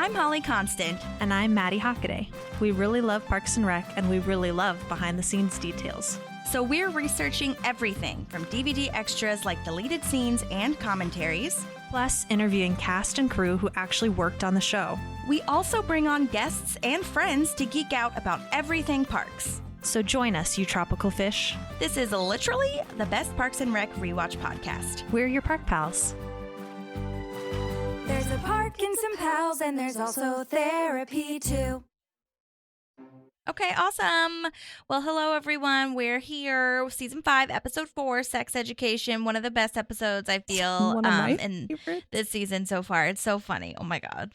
I'm Holly Constant. And I'm Maddie Hockaday. We really love Parks and Rec, and we really love behind-the-scenes details. So we're researching everything from DVD extras like deleted scenes and commentaries, plus interviewing cast and crew who actually worked on the show. We also bring on guests and friends to geek out about everything parks. So join us, you tropical fish. This is literally the best Parks and Rec rewatch podcast. We're your park pals. There's a park and some pals, and there's also therapy too. Okay, awesome. Well, hello everyone. We're here, season 5, episode 4, Sex Education. One of the best episodes I feel in this season so far. It's so funny. Oh my god.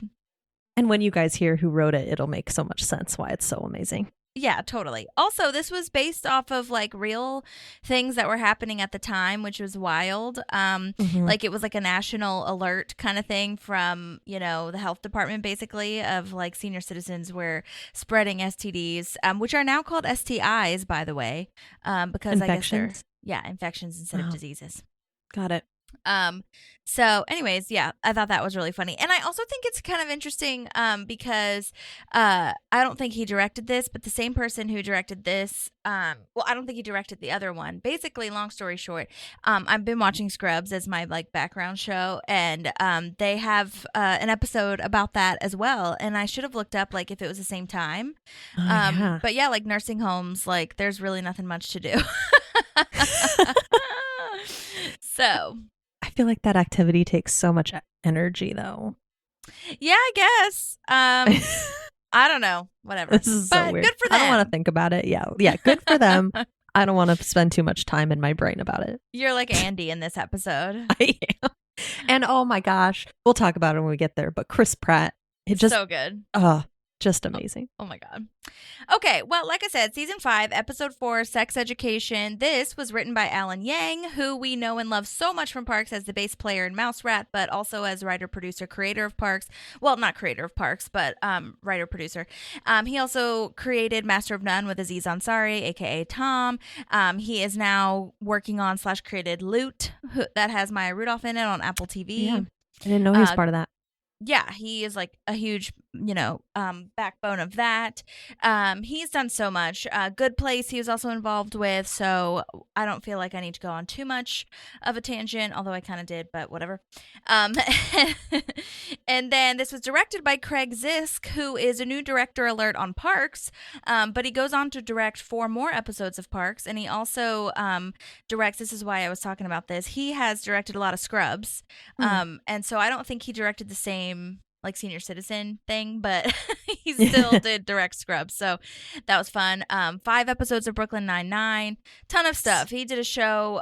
And when you guys hear who wrote it, it'll make so much sense why it's so amazing. Yeah, totally. Also, this was based off of like real things that were happening at the time, which was wild. Like it was like a national alert kind of thing from, you know, the health department, basically, of like senior citizens were spreading STDs, which are now called STIs, by the way, because infections? I guess they're infections instead of diseases. Got it. So anyways, yeah, I thought that was really funny. And I also think it's kind of interesting because I don't think he directed this, but the same person who directed this, I don't think he directed the other one. Basically, long story short, I've been watching Scrubs as my like background show, and they have an episode about that as well. And I should have looked up like if it was the same time. Yeah. But yeah, like nursing homes, like there's really nothing much to do. So I feel like that activity takes so much energy, though. Yeah, I guess. I don't know. Whatever. This is so weird. Good for them. I don't want to think about it. Yeah, good for them. I don't want to spend too much time in my brain about it. You're like Andy in this episode. I am. And oh my gosh, we'll talk about it when we get there. But Chris Pratt, so good. Just amazing. Oh my God. Okay, well, like I said, season 5, episode 4, Sex Education. This was written by Alan Yang, who we know and love so much from Parks as the bass player in Mouse Rat, but also as writer, producer, creator of Parks. Well, not creator of Parks, but writer, producer. He also created Master of None with Aziz Ansari, aka Tom. He is now working on / created Loot, that has Maya Rudolph in it on Apple TV. Yeah, I didn't know he was part of that. Yeah, he is like a huge, backbone of that. He's done so much. Good Place he was also involved with, so I don't feel like I need to go on too much of a tangent, although I kind of did, but whatever. And then this was directed by Craig Zisk, who is a new director alert on Parks, but he goes on to direct 4 more episodes of Parks, and he also directs, this is why I was talking about this, he has directed a lot of Scrubs, and so I don't think he directed the same like senior citizen thing, but he still did direct Scrubs, so that was fun. 5 episodes of Brooklyn Nine-Nine, ton of stuff. He did a show,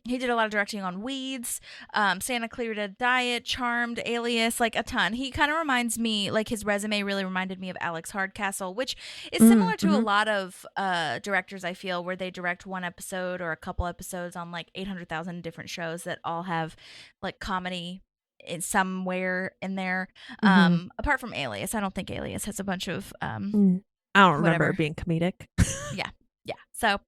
he did a lot of directing on Weeds, Santa Clarita Diet, Charmed, Alias, like a ton. He kind of reminds me, like his resume really reminded me of Alex Hardcastle, which is similar to a lot of directors, I feel, where they direct one episode or a couple episodes on like 800,000 different shows that all have like comedy somewhere in there. Apart from Alias, I don't think Alias has a bunch of I don't remember it being comedic. yeah so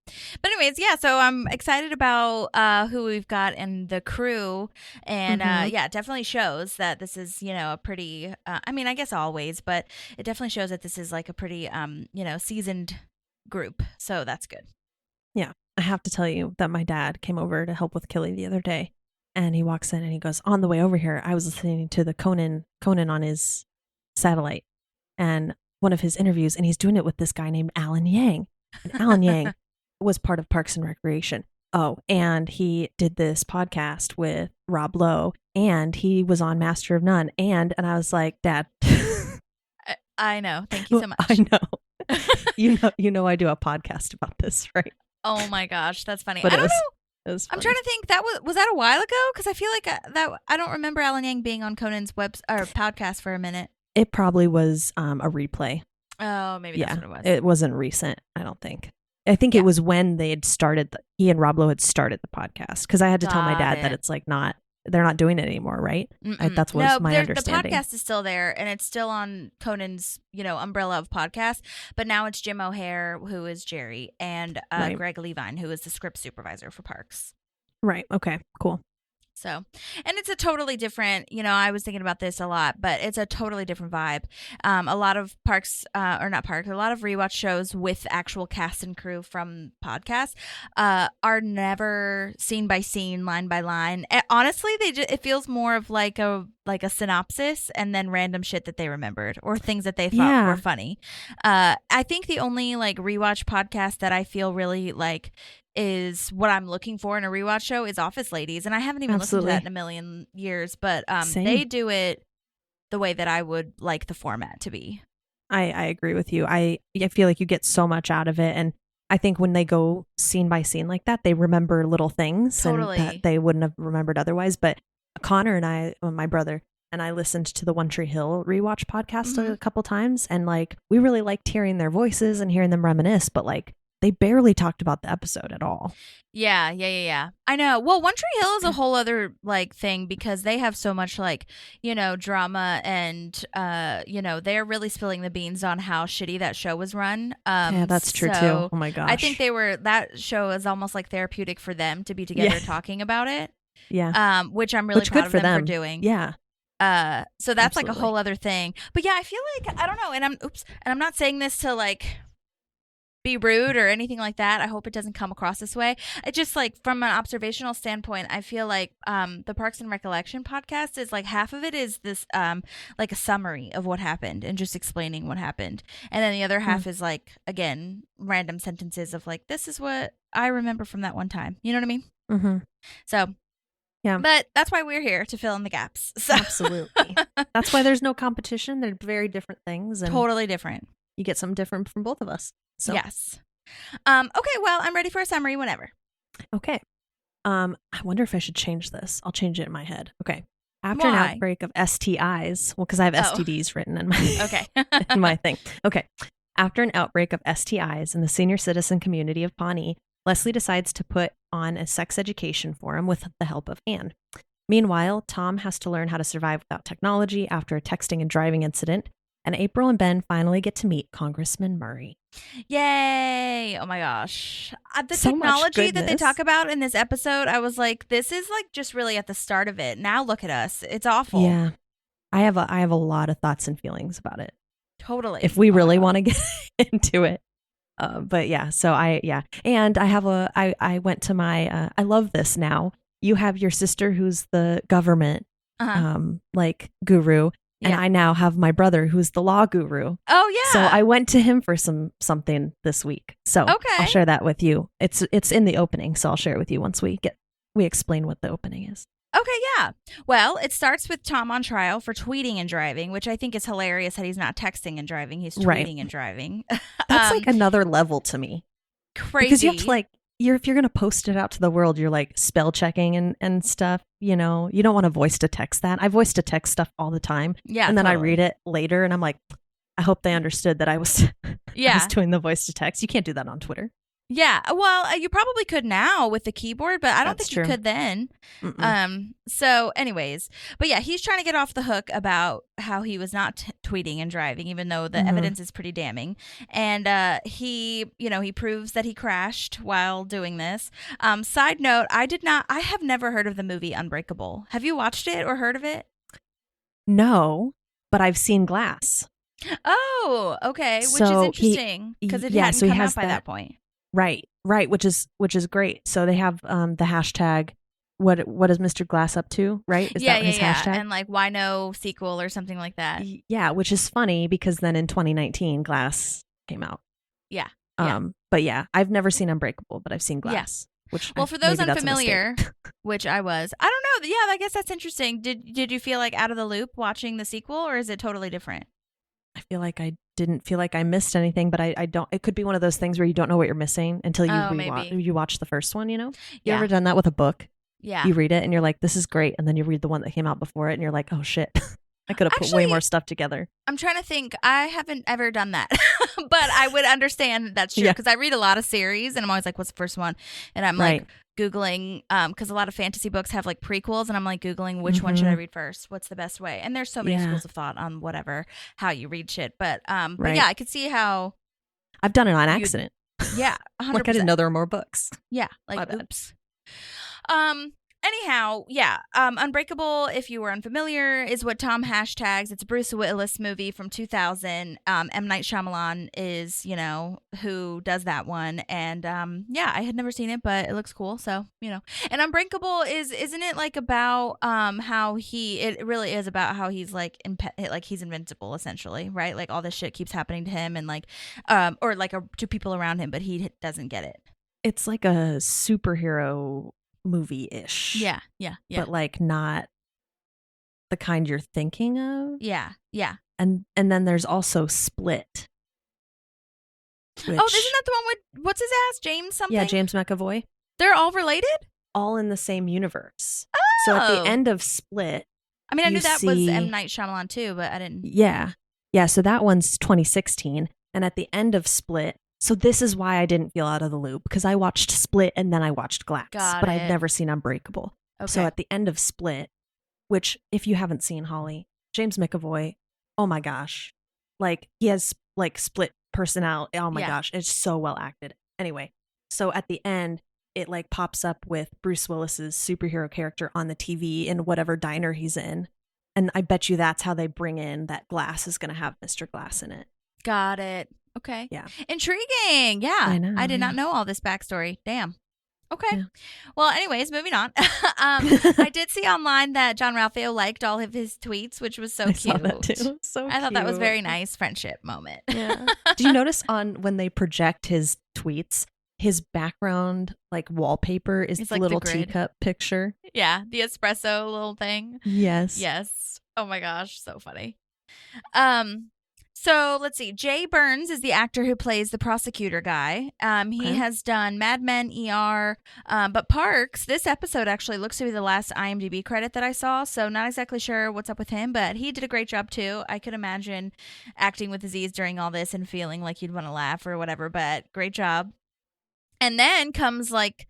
but anyways, so I'm excited about who we've got in the crew, and it definitely shows that this is a pretty I mean, I guess always, but it definitely shows that this is like a pretty seasoned group, so that's good. Yeah, I have to tell you that my dad came over to help with Killy the other day. And he walks in and he goes, on the way over here, I was listening to the Conan on his satellite and one of his interviews, and he's doing it with this guy named Alan Yang. And Alan Yang was part of Parks and Recreation. Oh, and he did this podcast with Rob Lowe, and he was on Master of None. And I was like, Dad. I know. Thank you so much. I know. You know, I do a podcast about this, right? Oh my gosh, that's funny. But I don't know. I'm trying to think. That was that a while ago? Because I feel like that I don't remember Alan Yang being on Conan's podcast for a minute. It probably was a replay. Oh, maybe that's what it was. It wasn't recent, I don't think. I think it was when they had started. He and Rob Lowe had started the podcast, because I had to tell my dad that it's like they're not doing it anymore, right? That's what my understanding. The podcast is still there, and it's still on Conan's umbrella of podcasts. But now it's Jim O'Hare, who is Jerry, and Greg Levine, who is the script supervisor for Parks. Right. Okay. Cool. So, and it's a totally different, I was thinking about this a lot, but it's a totally different vibe. A lot of a lot of rewatch shows with actual cast and crew from podcasts are never scene by scene, line by line. Honestly, it feels more of like a synopsis and then random shit that they remembered or things that they thought were funny. I think the only like rewatch podcast that I feel really like is what I'm looking for in a rewatch show is Office Ladies, and I haven't even listened to that in a million years, but they do it the way that I would like the format to be. I agree with you. I feel like you get so much out of it, and I think when they go scene by scene like that, they remember little things and that they wouldn't have remembered otherwise. But Connor and my brother and I listened to the One Tree Hill rewatch podcast a couple times, and like we really liked hearing their voices and hearing them reminisce, but like they barely talked about the episode at all. Yeah. I know. Well, One Tree Hill is a whole other like thing because they have so much like, drama and, they're really spilling the beans on how shitty that show was run. Yeah, that's true too. Oh my gosh. I think that show is almost like therapeutic for them to be together talking about it. Yeah. Which I'm really proud of them for doing. Yeah. So that's like a whole other thing. But yeah, I feel like, I don't know. And I'm not saying this to like be rude or anything like that. I hope it doesn't come across this way. It just like from an observational standpoint, I feel like the Parks and Recollection podcast is like half of it is this like a summary of what happened and just explaining what happened, and then the other half is like again random sentences of like this is what I remember from that one time. You know what I mean? Mm-hmm. So yeah, but that's why we're here to fill in the gaps. So. Absolutely. That's why there's no competition. They're very different things, and totally different. You get something different from both of us. So. Yes. Okay, well, I'm ready for a summary whenever. Okay. I wonder if I should change this. I'll change it in my head. Okay. After an outbreak of STIs, well, because I have STDs written in my in my thing. Okay. After an outbreak of STIs in the senior citizen community of Pawnee, Leslie decides to put on a sex education forum with the help of Anne. Meanwhile, Tom has to learn how to survive without technology after a texting and driving incident. And April and Ben finally get to meet Congressman Murray. Yay! Oh my gosh. The technology that they talk about in this episode, I was like, this is like just really at the start of it. Now look at us. It's awful. Yeah. I have a lot of thoughts and feelings about it. Totally. If we really want to get into it. But yeah, so and I went to my, I love this now. You have your sister who's the government, like guru. And I now have my brother who's the law guru. Oh yeah. So I went to him for something this week. So I'll share that with you. It's in the opening, so I'll share it with you once we explain what the opening is. Okay, yeah. Well, it starts with Tom on trial for tweeting and driving, which I think is hilarious that he's not texting and driving, he's tweeting and driving. That's like another level to me. Crazy. Because you have to like if you're going to post it out to the world, you're like spell checking and stuff, you don't want to voice to text that. I voice to text stuff all the time. Yeah. And then I read it later and I'm like, I hope they understood that I was doing the voice to text. You can't do that on Twitter. Yeah. Well, you probably could now with the keyboard, but I don't think you could then. So anyways, but yeah, he's trying to get off the hook about how he was not tweeting and driving, even though the evidence is pretty damning. And he proves that he crashed while doing this. Side note, I have never heard of the movie Unbreakable. Have you watched it or heard of it? No, but I've seen Glass. Oh, okay. Which is interesting because it hadn't come out by that point. Right, which is great. So they have the hashtag. What is Mr. Glass up to? Right? Is that his hashtag? And like, why no sequel or something like that? Yeah, which is funny because then in 2019, Glass came out. Yeah. But yeah, I've never seen Unbreakable, but I've seen Glass. Which for those unfamiliar, which I was, I don't know. Yeah, I guess that's interesting. Did you feel like out of the loop watching the sequel, or is it totally different? I feel like I didn't feel like I missed anything, but I don't. It could be one of those things where you don't know what you're missing until you watch the first one. You ever done that with a book? Yeah, you read it and you're like, this is great, and then you read the one that came out before it, and you're like, oh shit, I could have put way more stuff together. I'm trying to think. I haven't ever done that, but I would understand that's true because I read a lot of series, and I'm always like, what's the first one? And I'm like Googling, because a lot of fantasy books have like prequels, and I'm like Googling which one should I read first? What's the best way? And there's so many schools of thought on how you read shit. But yeah, I could see how I've done it on accident. Yeah, 100%. Like I didn't know there were more books. Yeah, like oops. anyhow, yeah. Unbreakable, if you were unfamiliar, is what Tom hashtags. It's a Bruce Willis movie from 2000. M. Night Shyamalan is, who does that one. And yeah, I had never seen it, but it looks cool. So, And Unbreakable isn't it like about how it really is about how he's like, he's invincible, essentially, right? Like all this shit keeps happening to him and like, or like to people around him, but he doesn't get it. It's like a superhero movie-ish. Yeah. But like not the kind you're thinking of. Yeah. And then there's also Split. Isn't that the one with what's his ass? James something? Yeah, James McAvoy. They're all related? All in the same universe. Oh. So at the end of Split, I mean, I knew that was M. Night Shyamalan too, but I didn't. Yeah. So that one's 2016. And at the end of Split, so this is why I didn't feel out of the loop, because I watched Split and then I watched Glass, but I'd never seen Unbreakable. Okay. So at the end of Split, which if you haven't seen, Holly, James McAvoy, oh my gosh, like he has like split personality. Oh my gosh, it's so well acted. Anyway, so at the end, it like pops up with Bruce Willis's superhero character on the TV in whatever diner he's in. And I bet you that's how they bring in that Glass is going to have Mr. Glass in it. Got it. Okay. Yeah. Intriguing. Yeah. I know. I did not know all this backstory. Damn. Okay. Yeah. Well, anyways, moving on. I did see online that John Ralphio liked all of his tweets, which was so cute. Saw that too. So I thought that was very nice friendship moment. Yeah. Did you notice when they project his tweets, his background like wallpaper is the like little the grid. teacup picture? Yeah, the espresso little thing. Yes. Oh my gosh, so funny. So let's see. Jay Burns is the actor who plays the prosecutor guy. He has done Mad Men, ER, but Parks. This episode actually looks to be the last IMDb credit that I saw, so not exactly sure what's up with him, but he did a great job too. I could imagine acting with disease during all this and feeling like you'd want to laugh or whatever, but great job. And then comes like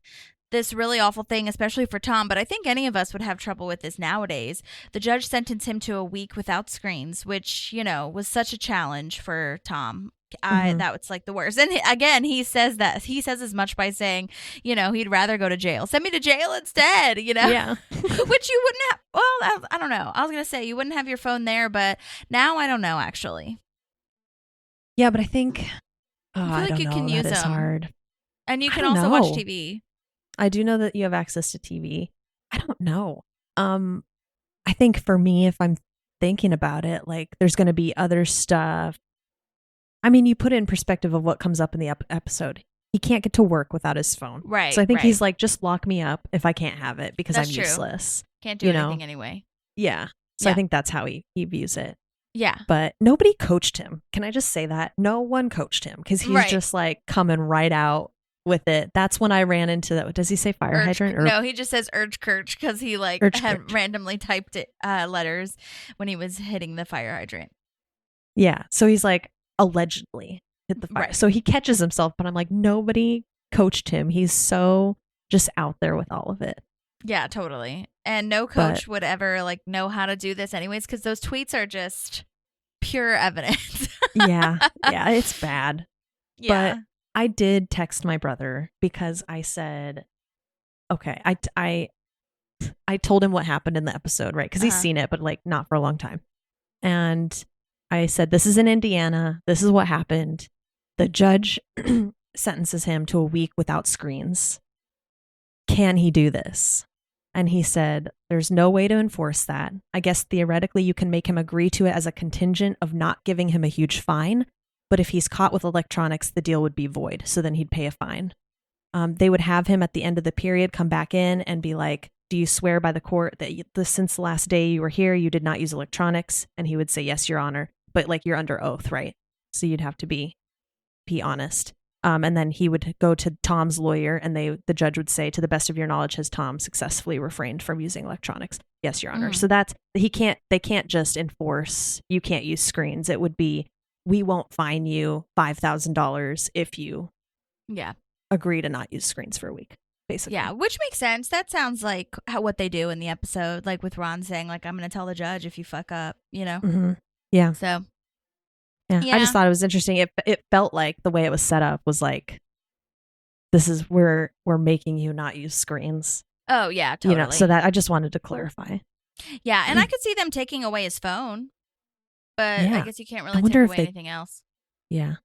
this really awful thing, especially for Tom, but I think any of us would have trouble with this nowadays. The judge sentenced him to a week without screens, which, was such a challenge for Tom. That was like the worst. And again, he says as much by saying, he'd rather go to jail. Send me to jail instead, Yeah. Which you wouldn't have. Well, I don't know. I was going to say you wouldn't have your phone there, but now I don't know, actually. Yeah, but I think, I feel like you can use them. Hard. And you can also watch TV. I do know that you have access to TV. I don't know. I think for me, if I'm thinking about it, like there's going to be other stuff. I mean, you put it in perspective of what comes up in the episode. He can't get to work without his phone. Right. So I think he's like, just lock me up if I can't have it because That's I'm true. useless. Can't do anything anyway. Yeah. So I think that's how he views it. Yeah. But nobody coached him. Can I just say that? No one coached him because he's just like coming right out with it. That's when I ran into that. Does he say fire hydrant? No, he just says urge kirch because he had randomly typed it, letters when he was hitting the fire hydrant. Yeah. So he's like allegedly hit the fire. Right. So he catches himself, but I'm like, nobody coached him. He's so just out there with all of it. Yeah, totally. And no coach would ever like know how to do this anyways because those tweets are just pure evidence. Yeah, it's bad. Yeah. But I did text my brother because I said, okay, I told him what happened in the episode, right? Because he's seen it, but like not for a long time. And I said, this is in Indiana. This is what happened. The judge sentences him to a week without screens. Can he do this? And he said, there's no way to enforce that. I guess theoretically you can make him agree to it as a contingent of not giving him a huge fine. But if he's caught with electronics, the deal would be void. So then he'd pay a fine. They would have him at the end of the period come back in and be like, do you swear by the court that since the last day you were here, you did not use electronics? And he would say, yes, Your Honor. But like you're under oath, right? So you'd have to be honest. And then he would go to Tom's lawyer and the judge would say, to the best of your knowledge, has Tom successfully refrained from using electronics? Yes, Your Honor. So they can't just enforce, you can't use screens. It would be, we won't fine you $5,000 if you agree to not use screens for a week, basically. Yeah, which makes sense. That sounds like what they do in the episode, like with Ron saying, like, I'm going to tell the judge if you fuck up, Mm-hmm. Yeah. So, yeah, I just thought it was interesting. It felt like the way it was set up was like, this is we're making you not use screens. Oh, yeah, You know, totally. so that I just wanted to clarify. Yeah, and I could see them taking away his phone, but I Yeah. guess you can't I really take wonder if away they, anything else. yeah.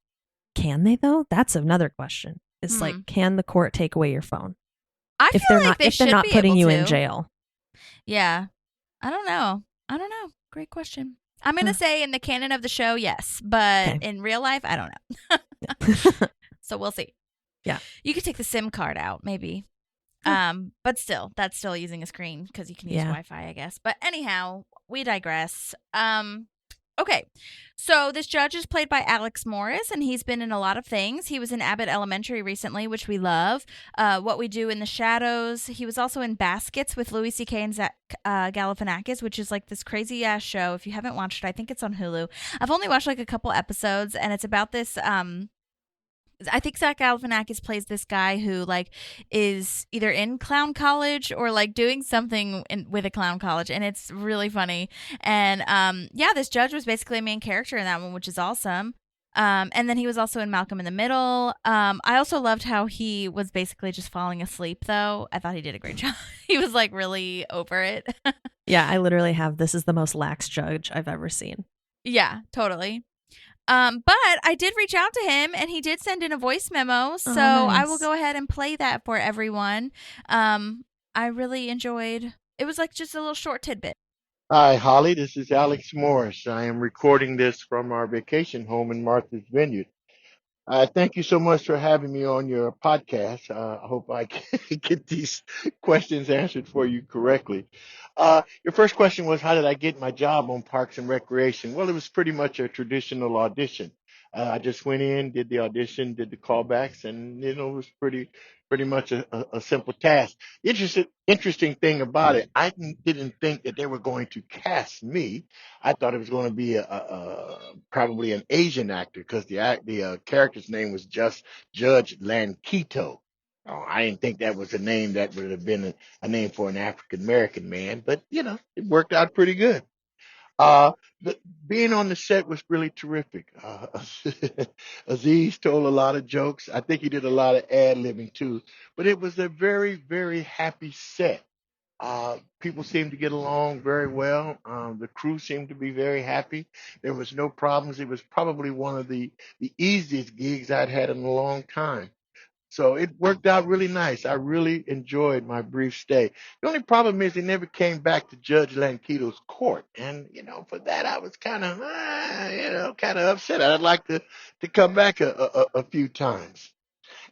Can they though? That's another question. It's like, Hmm. can the court take away your phone I feel like they if they're should not be putting able you in to. jail? Yeah. I don't know. Great question. I'm going to Huh. say in the canon of the show, yes, but Okay. in real life, I don't know. So we'll see. Yeah. You could take the SIM card out, maybe. But still, that's still using a screen because you can use Yeah. Wi-Fi, I guess. But anyhow, we digress. Okay, so this judge is played by Alex Morris, and he's been in a lot of things. He was in Abbott Elementary recently, which we love. What We Do in the Shadows. He was also in Baskets with Louis C.K. and Zach Galifianakis, which is like this crazy ass show. If you haven't watched it, I think it's on Hulu. I've only watched like a couple episodes, and it's about this. I think Zach Galifianakis plays this guy who like is either in clown college or like doing something with a clown college, and it's really funny. And yeah, this judge was basically a main character in that one, which is awesome. And then he was also in Malcolm in the Middle. I also loved how he was basically just falling asleep, though. I thought he did a great job. He was like really over it. Yeah, I literally have this is the most lax judge I've ever seen. Yeah, totally. But I did reach out to him, and he did send in a voice memo. So I will Nice. go ahead and play that for everyone. I really enjoyed. It was like just a little short tidbit. Hi, Holly. This is Alex Morris. I am recording this from our vacation home in Martha's Vineyard. Thank you so much for having me on your podcast. I hope I can get these questions answered for you correctly. Your first question was, how did I get my job on Parks and Recreation? Well, it was pretty much a traditional audition. I just went in, did the audition, did the callbacks, and it was pretty much a simple task. Interesting thing about it, I didn't think that they were going to cast me. I thought it was going to be probably an Asian actor because the character's name was just Judge Lanquito. Oh, I didn't think that was a name that would have been a name for an African American man, but it worked out pretty good. Uh, Being on the set was really terrific. Aziz told a lot of jokes. I think he did a lot of ad libbing too, but it was a very, very happy set. People seemed to get along very well. The crew seemed to be very happy. There was no problems. It was probably one of the easiest gigs I'd had in a long time. So it worked out really nice. I really enjoyed my brief stay. The only problem is they never came back to Judge Lanquito's court, and for that I was kind of, kind of upset. I'd like to come back a few times.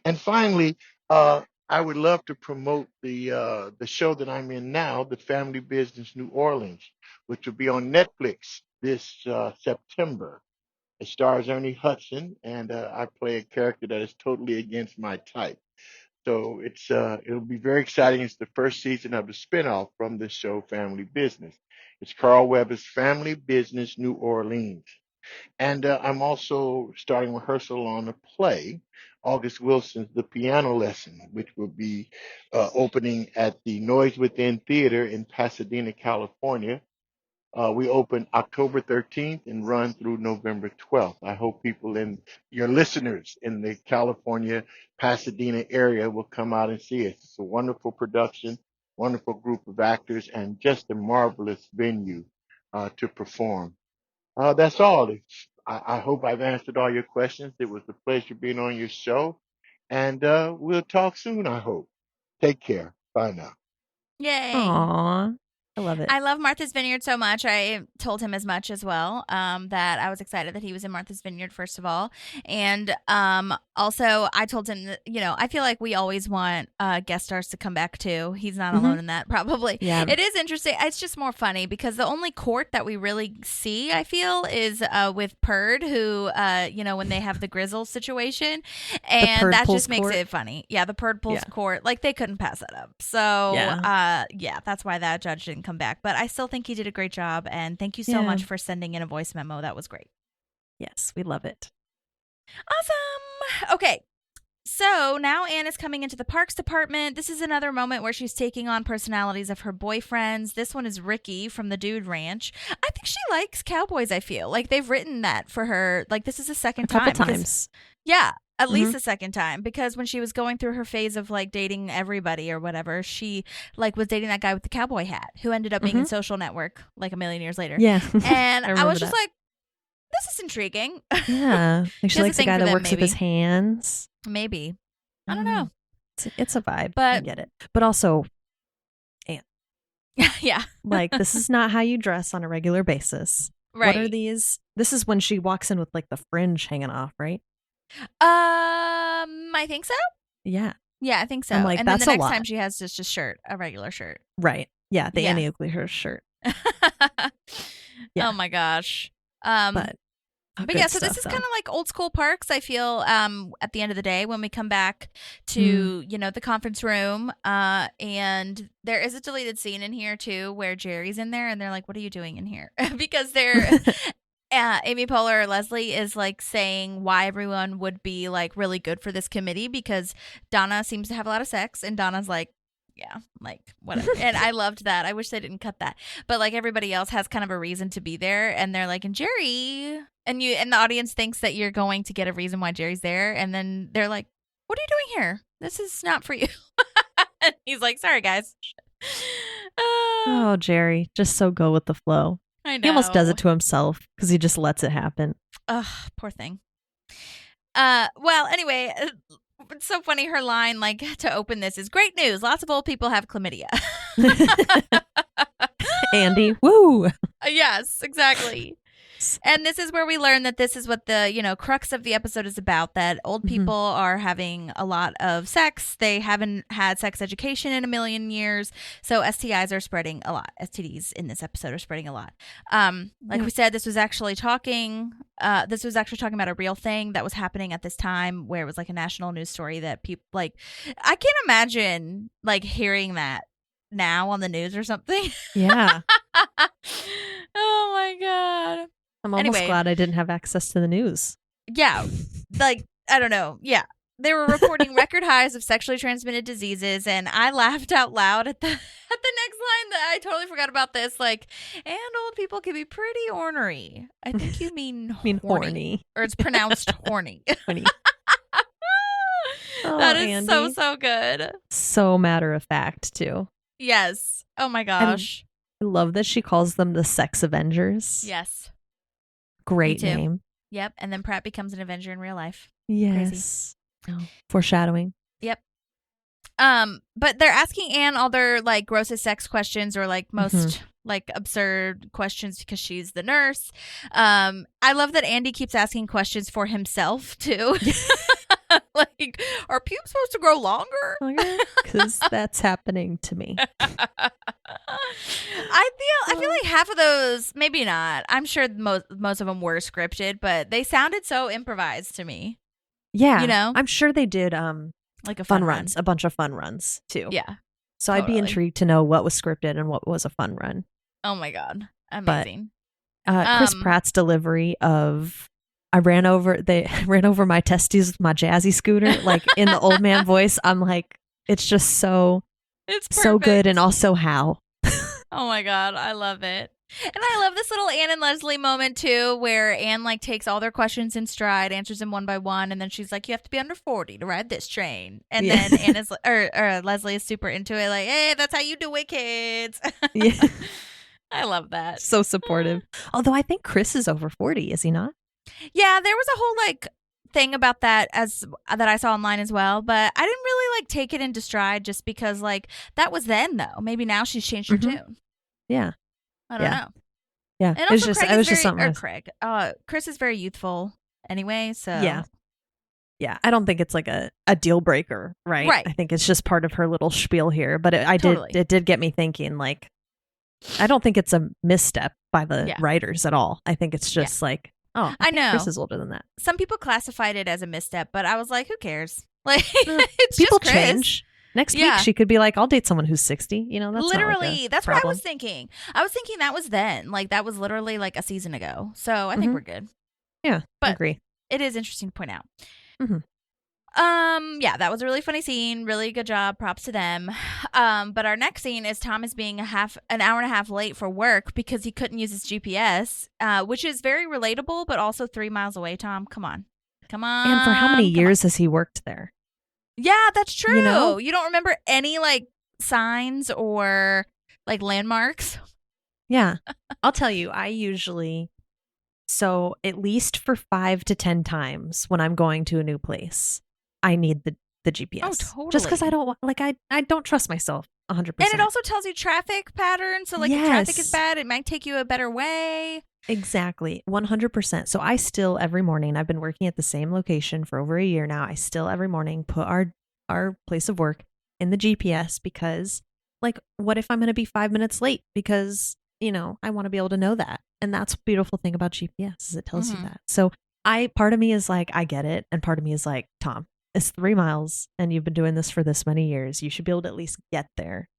And finally, I would love to promote the show that I'm in now, the Family Business New Orleans, which will be on Netflix this September. It stars Ernie Hudson, and I play a character that is totally against my type. So it'll be very exciting. It's the first season of the spinoff from the show Family Business. It's Carl Weber's Family Business New Orleans. And I'm also starting rehearsal on a play, August Wilson's The Piano Lesson, which will be opening at the Noise Within Theater in Pasadena, California. We open October 13th and run through November 12th. I hope people your listeners in the California, Pasadena area will come out and see us. It's a wonderful production, wonderful group of actors, and just a marvelous venue to perform. That's all. I hope I've answered all your questions. It was a pleasure being on your show, and we'll talk soon, I hope. Take care. Bye now. Yay. Aw, I love it. I love Martha's Vineyard so much. I told him as much as well, that I was excited that he was in Martha's Vineyard, first of all. And also, I told him that, I feel like we always want guest stars to come back too. He's not alone in that, probably. Yeah. It is interesting. It's just more funny because the only court that we really see, I feel, is with Purd, who, when they have the Grizzle situation. And that just makes it funny. Yeah, the Purd pulls court. Like, they couldn't pass that up. So, yeah, that's why that judge didn't come back. But I still think he did a great job. And thank you so much for sending in a voice memo. That was great. Yes, we love it. Awesome. Okay. So now Anne is coming into the parks department. This is another moment where she's taking on personalities of her boyfriends. This one is Ricky from the Dude Ranch. I think she likes cowboys, I feel. Like they've written that for her. Like this is the second time. A couple times. Yeah. At least the second time, because when she was going through her phase of like dating everybody or whatever, she like was dating that guy with the cowboy hat who ended up being in Social Network like a million years later. Yeah. And I was remember just that. like, this is intriguing. Yeah. Like she has a likes a thing guy for that them, works with maybe. his hands. Maybe. I don't know. It's a vibe. I But- get it. But also, Yeah. like, this is not how you dress on a regular basis. Right. What are these? This is when she walks in with like the fringe hanging off, right? I think so. Yeah. Yeah, I think so. I'm like, and then that's the a next lot. time she has just a shirt, a regular shirt. Right. Yeah. The Yeah. anti-nuclear shirt. Oh my gosh. But yeah, so this is kind of like old school Parks, I feel, at the end of the day when we come back to, the conference room. And there is a deleted scene in here, too, where Jerry's in there and they're like, what are you doing in here? Because they're Amy Poehler or Leslie is like saying why everyone would be like really good for this committee because Donna seems to have a lot of sex. And Donna's like, yeah, like whatever. And I loved that. I wish they didn't cut that. But like everybody else has kind of a reason to be there. And they're like, and Jerry, and the audience thinks that you're going to get a reason why Jerry's there. And then they're like, what are you doing here? This is not for you. And he's like, sorry, guys. Oh, Jerry, just so go with the flow. I know. He almost does it to himself because he just lets it happen. Ugh, poor thing. Well, anyway, it's so funny. Her line, like, to open this is great news. Lots of old people have chlamydia. Andy, woo! Yes, exactly. And this is where we learn that this is what the, crux of the episode is about, that old people are having a lot of sex. They haven't had sex education in a million years. So STIs are spreading a lot. STDs in this episode are spreading a lot. Like we said, this was actually talking about a real thing that was happening at this time where it was like a national news story that people like, I can't imagine like hearing that now on the news or something. Yeah. Oh my God. I'm almost glad I didn't have access to the news. Yeah. Like, I don't know. Yeah. They were reporting record highs of sexually transmitted diseases, and I laughed out loud at the next line that I totally forgot about this. Like, and old people can be pretty ornery. I think you mean horny. Or it's pronounced horny. Horny. That is Andy. so good. So matter of fact, too. Yes. Oh my gosh. I love that she calls them the Sex Avengers. Yes. Great Me too. name. Yep. And then Pratt becomes an Avenger in real life. Yes. Oh, foreshadowing. Yep. But they're asking Anne all their like grossest sex questions or like most like absurd questions because she's the nurse. I love that Andy keeps asking questions for himself too. Like, are pubes supposed to grow longer? Because that's happening to me. I feel like half of those, maybe not. I'm sure most of them were scripted, but they sounded so improvised to me. Yeah, I'm sure they did. Like a fun runs, a bunch of fun runs too. Yeah. So I'd be intrigued to know what was scripted and what was a fun run. Oh my God, amazing! Chris Pratt's delivery of they ran over my testes with my jazzy scooter, like in the old man voice. I'm like, it's just so good, and also how. Oh my God, I love it. And I love this little Anne and Leslie moment too, where Anne like takes all their questions in stride, answers them one by one, and then she's like, "You have to be under 40 to ride this train." And then Anne is or Leslie is super into it, like, "Hey, that's how you do it, kids." Yeah, I love that. So supportive. Although I think Chris is over 40, is he not? Yeah, there was a whole like thing about that that I saw online as well, but I didn't really like take it into stride just because like that was then though. Maybe now she's changed her tune. Yeah. I don't know. Yeah. And also Chris is very youthful anyway, so yeah. I don't think it's like a deal breaker, right? Right. I think it's just part of her little spiel here, but it did get me thinking, like, I don't think it's a misstep by the writers at all. I think it's just like, oh, I know Chris is older than that. Some people classified it as a misstep, but I was like, who cares? Like, it's people just Chris. Change. Next week, she could be like, I'll date someone who's 60. You know, that's literally, that's what I was thinking. I was thinking that was then. Like, that was literally like a season ago. So I think we're good. Yeah, but I agree. It is interesting to point out. Yeah, that was a really funny scene. Really good job. Props to them. But our next scene is Tom is being an hour and a half late for work because he couldn't use his GPS, which is very relatable, but also 3 miles away, Tom. Come on. Come on. And for how many come on. years has he worked there? Yeah, that's true. You know? You don't remember any like signs or like landmarks? Yeah. I'll tell you, I usually, so at least for 5 to 10 times when I'm going to a new place, I need the GPS. Oh, totally. Just because I don't want, like, I don't trust myself 100%. And it also tells you traffic patterns. So like if traffic is bad, it might take you a better way. Exactly. 100%. So I still every morning, I've been working at the same location for over a year now. I still every morning put our place of work in the GPS because like, what if I'm going to be 5 minutes late? Because, you know, I want to be able to know that. And that's the beautiful thing about GPS is it tells you that. So part of me is like, I get it. And part of me is like, Tom, it's 3 miles and you've been doing this for this many years. You should be able to at least get there.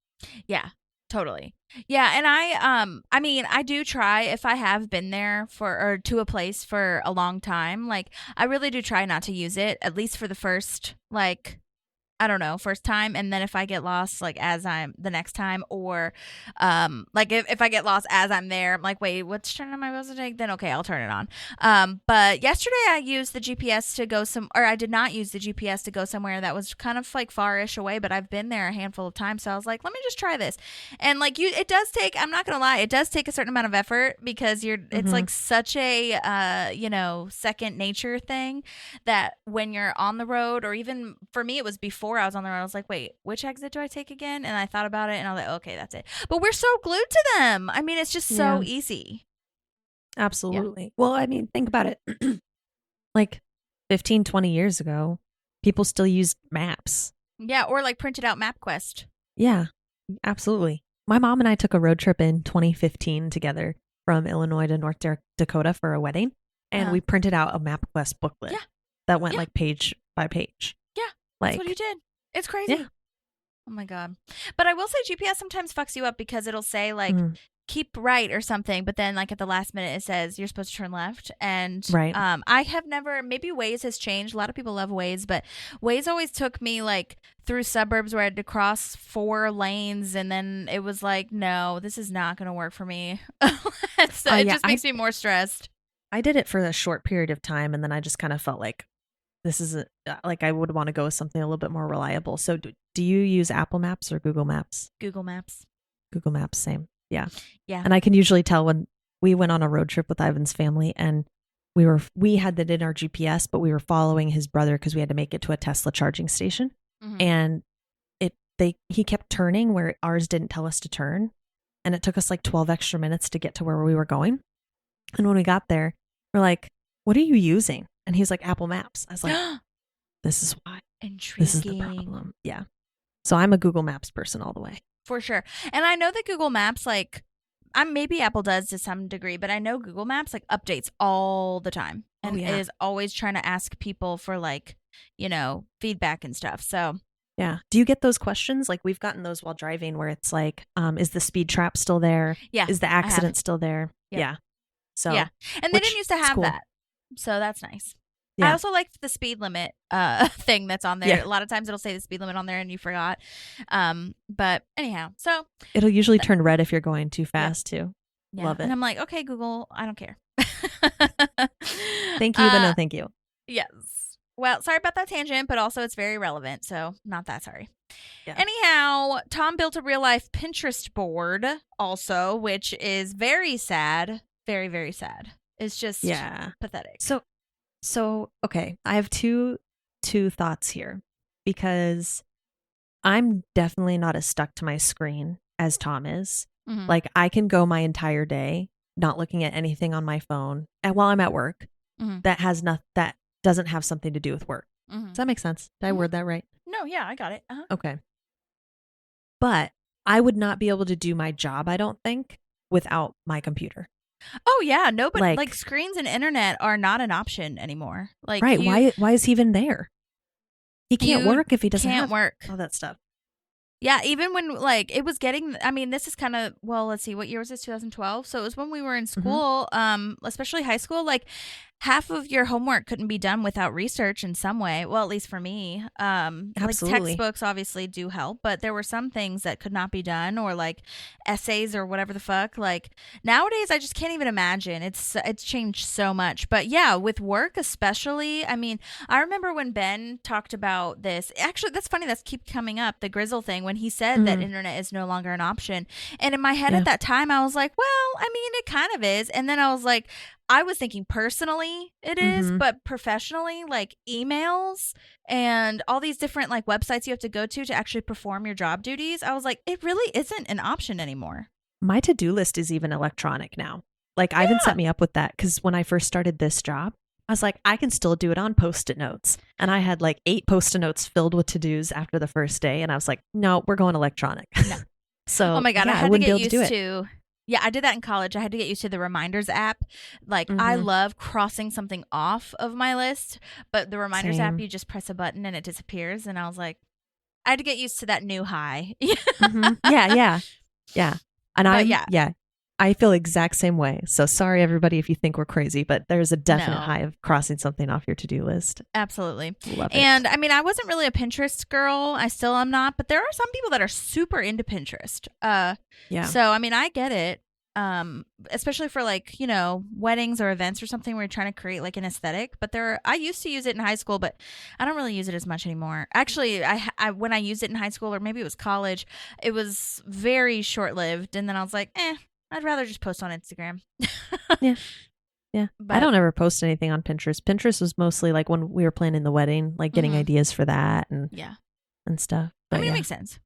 Yeah, totally. Yeah. And I mean, I do try if I have been there or to a place for a long time, like I really do try not to use it, at least for the first, like, I don't know, first time. And then if I get lost, like as I'm the next time, or like if I get lost as I'm there, I'm like, wait, which turn am I supposed to take? Then okay, I'll turn it on. But yesterday I used the GPS to go or I did not use the GPS to go somewhere that was kind of like far-ish away, but I've been there a handful of times. So I was like, let me just try this. And like it does take, I'm not gonna lie, it does take a certain amount of effort because it's like such a second nature thing that when you're on the road, or even for me, it was before I was on the road, I was like, wait, which exit do I take again? And I thought about it and I was like, okay, that's it. But we're so glued to them. I mean, it's just so easy. Absolutely. Yeah. Well, I mean, think about it. Like 15, 20 years ago, people still used maps. Yeah, or like printed out MapQuest. Yeah, absolutely. My mom and I took a road trip in 2015 together from Illinois to North Dakota for a wedding. And we printed out a MapQuest booklet that went like page by page. Yeah, like, that's what you did. It's crazy. Yeah. Oh my God. But I will say GPS sometimes fucks you up because it'll say like keep right or something, but then like at the last minute it says you're supposed to turn left. And I have never, maybe Waze has changed. A lot of people love Waze, but Waze always took me like through suburbs where I had to cross 4 lanes, and then it was like, no, this is not going to work for me. So it just makes me more stressed. I did it for a short period of time, and then I just kind of felt like this is like I would want to go with something a little bit more reliable. So do you use Apple Maps or Google Maps? Google Maps. Google Maps, same. Yeah. Yeah. And I can usually tell when we went on a road trip with Ivan's family, and we had that in our GPS, but we were following his brother because we had to make it to a Tesla charging station. And he kept turning where ours didn't tell us to turn. And it took us like 12 extra minutes to get to where we were going. And when we got there, we're like, what are you using? And he's like, Apple Maps. I was like, this is why. Intriguing. This is the problem. Yeah. So I'm a Google Maps person all the way. For sure. And I know that Google Maps, like, maybe Apple does to some degree, but I know Google Maps, like, updates all the time. And it is always trying to ask people for, like, feedback and stuff. So. Yeah. Do you get those questions? Like, we've gotten those while driving where it's like, is the speed trap still there? Yeah. Is the accident still there? Yep. Yeah. So. Yeah. And they didn't used to have that. So that's nice. Yeah. I also like the speed limit thing that's on there. Yeah. A lot of times it'll say the speed limit on there and you forgot. But anyhow, so. It'll usually turn red if you're going too fast too. Yeah. Love it. And I'm like, okay, Google, I don't care. Thank you, but no thank you. Yes. Well, sorry about that tangent, but also it's very relevant. So not that sorry. Yeah. Anyhow, Tom built a real life Pinterest board also, which is very sad. Very, very sad. It's just pathetic. So okay, I have two thoughts here, because I'm definitely not as stuck to my screen as Tom is. Like, I can go my entire day not looking at anything on my phone and while I'm at work that doesn't have something to do with work. Does that make sense? Did I word that right? No, yeah, I got it. Okay. But I would not be able to do my job, I don't think, without my computer. Oh yeah, no, but like screens and internet are not an option anymore. Like, right? Why is he even there? He can't work if he doesn't have all that stuff. Yeah, even when like it was getting. I mean, this is kind of let's see, what year was this? 2012. So it was when we were in school, especially high school. Like half of your homework couldn't be done without research in some way. Well, at least for me. Like Absolutely. textbooks obviously do help, but there were some things that could not be done, or like essays or whatever the fuck. Like nowadays, I just can't even imagine. It's changed so much. But yeah, with work especially. I mean, I remember when Ben talked about this. Actually, that's funny. That's keep coming up, the Grizzle thing, when he said that internet is no longer an option. And in my head at that time, I was like, well, I mean, it kind of is. And then I was like, I was thinking personally it is, but professionally, like emails and all these different like websites you have to go to actually perform your job duties, I was like, it really isn't an option anymore. My to-do list is even electronic now. Like Ivan set me up with that because when I first started this job, I was like, I can still do it on Post-it notes. And I had like 8 Post-it notes filled with to-dos after the first day. And I was like, no, we're going electronic. No. So oh my God, yeah, I had to get used to to. Yeah, I did that in college. I had to get used to the reminders app. Like, I love crossing something off of my list, but the reminders app, you just press a button and it disappears. And I was like, I had to get used to that new high. Yeah. And I feel exact same way. So sorry, everybody, if you think we're crazy, but there's a definite high of crossing something off your to-do list. Absolutely. Love it. And I mean, I wasn't really a Pinterest girl. I still am not, but there are some people that are super into Pinterest. So, I mean, I get it. Especially for like, you know, weddings or events or something where you're trying to create like an aesthetic. But I used to use it in high school, but I don't really use it as much anymore. Actually, I when I used it in high school, or maybe it was college, it was very short-lived. And then I was like, I'd rather just post on Instagram. Yeah. But I don't ever post anything on Pinterest. Pinterest was mostly like when we were planning the wedding, like getting ideas for that and stuff. But I mean, it makes sense.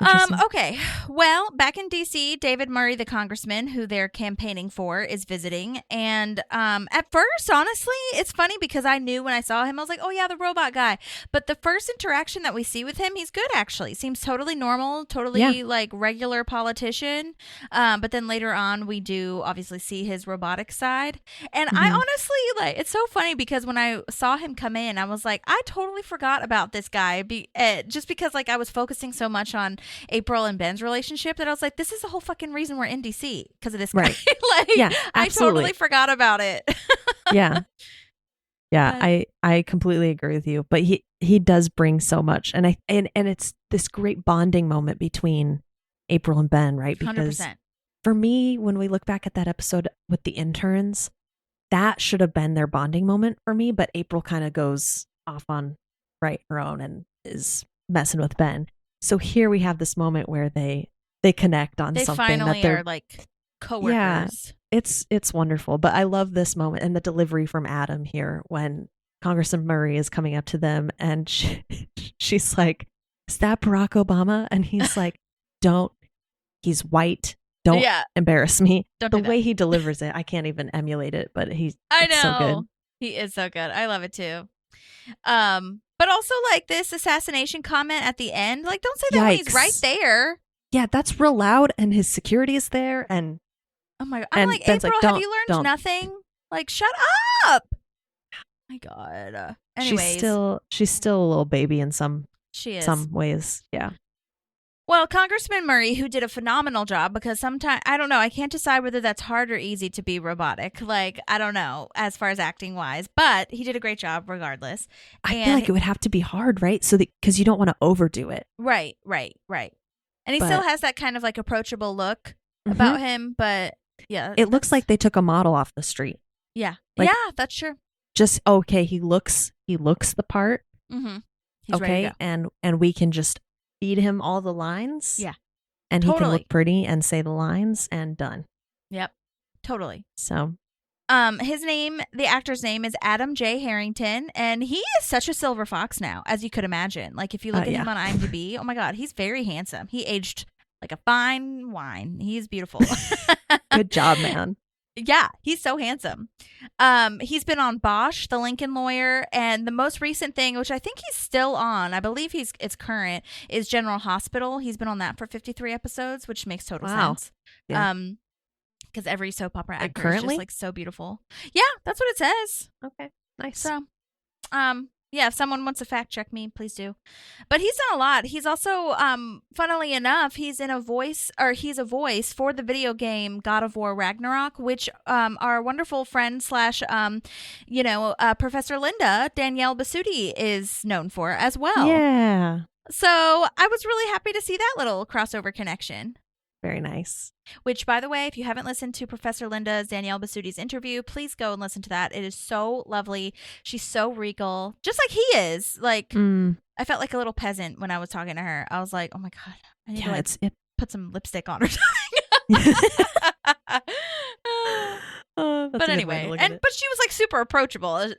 Interesting. Okay. Well, back in DC, David Murray, the congressman who they're campaigning for, is visiting. And at first, honestly, it's funny because I knew when I saw him, I was like, oh, yeah, the robot guy. But the first interaction that we see with him, he's good, actually. Seems totally normal, totally like regular politician. But then later on, we do obviously see his robotic side. And I honestly, like, it's so funny because when I saw him come in, I was like, I totally forgot about this guy just because like I was focusing so much on April and Ben's relationship that I was like, this is the whole fucking reason we're in DC, because of this guy. Right. Like, I totally forgot about it. Yeah, I completely agree with you. But he does bring so much, and it's this great bonding moment between April and Ben, right? Because 100%. For me, when we look back at that episode with the interns, that should have been their bonding moment for me. But April kind of goes off on her own and is messing with Ben. So here we have this moment where they connect on something. They finally are like coworkers. Yeah, it's wonderful. But I love this moment and the delivery from Adam here when Congressman Murray is coming up to them and she's like, "Is that Barack Obama?" And he's like, "Don't. He's white. Don't embarrass me." The way he delivers it, I can't even emulate it. But it's so good. He is so good. I love it too. But also, like, this assassination comment at the end, like, don't say that when he's right there. Yeah, that's real loud, and his security is there, and oh my God, I'm like, Ben's April, have you learned nothing? Like, shut up! Oh my God. Anyways, she's still a little baby in some ways. Yeah. Well, Congressman Murray, who did a phenomenal job, because sometimes, I don't know, I can't decide whether that's hard or easy to be robotic. Like, I don't know, as far as acting wise, but he did a great job regardless. I feel like it would have to be hard, right? So because you don't want to overdo it. Right. And he still has that kind of like approachable look about him, but yeah. It looks like they took a model off the street. Yeah. Like, yeah, that's true. Just, okay, he looks the part. Mm-hmm. He's okay, and we can just feed him all the lines. Yeah. And he can look pretty and say the lines and done. Yep. Totally. So the actor's name is Adam J. Harrington, and he is such a silver fox now, as you could imagine. Like, if you look at him on IMDb, oh my God, he's very handsome. He aged like a fine wine. He's beautiful. Good job, man. Yeah, he's so handsome. He's been on Bosch, The Lincoln Lawyer, and the most recent thing, which I think he's still on, I believe it's current, is General Hospital. He's been on that for 53 episodes, which makes total sense. Yeah. Because every soap opera actor currently is just like so beautiful. Yeah, that's what it says. Okay, nice. So, Yeah, if someone wants to fact check me, please do. But he's done a lot. He's also, funnily enough, he's a voice for the video game God of War Ragnarok, which our wonderful friend slash, Professor Linda, Danielle Basutti, is known for as well. Yeah. So I was really happy to see that little crossover connection. Very nice. Which, by the way, if you haven't listened to Professor Linda's Danielle Basutti's interview, please go and listen to that. It is so lovely. She's so regal, just like he is. Like, I felt like a little peasant when I was talking to her. I was like, oh my God, I need to put some lipstick on or something. But anyway, but she was like super approachable.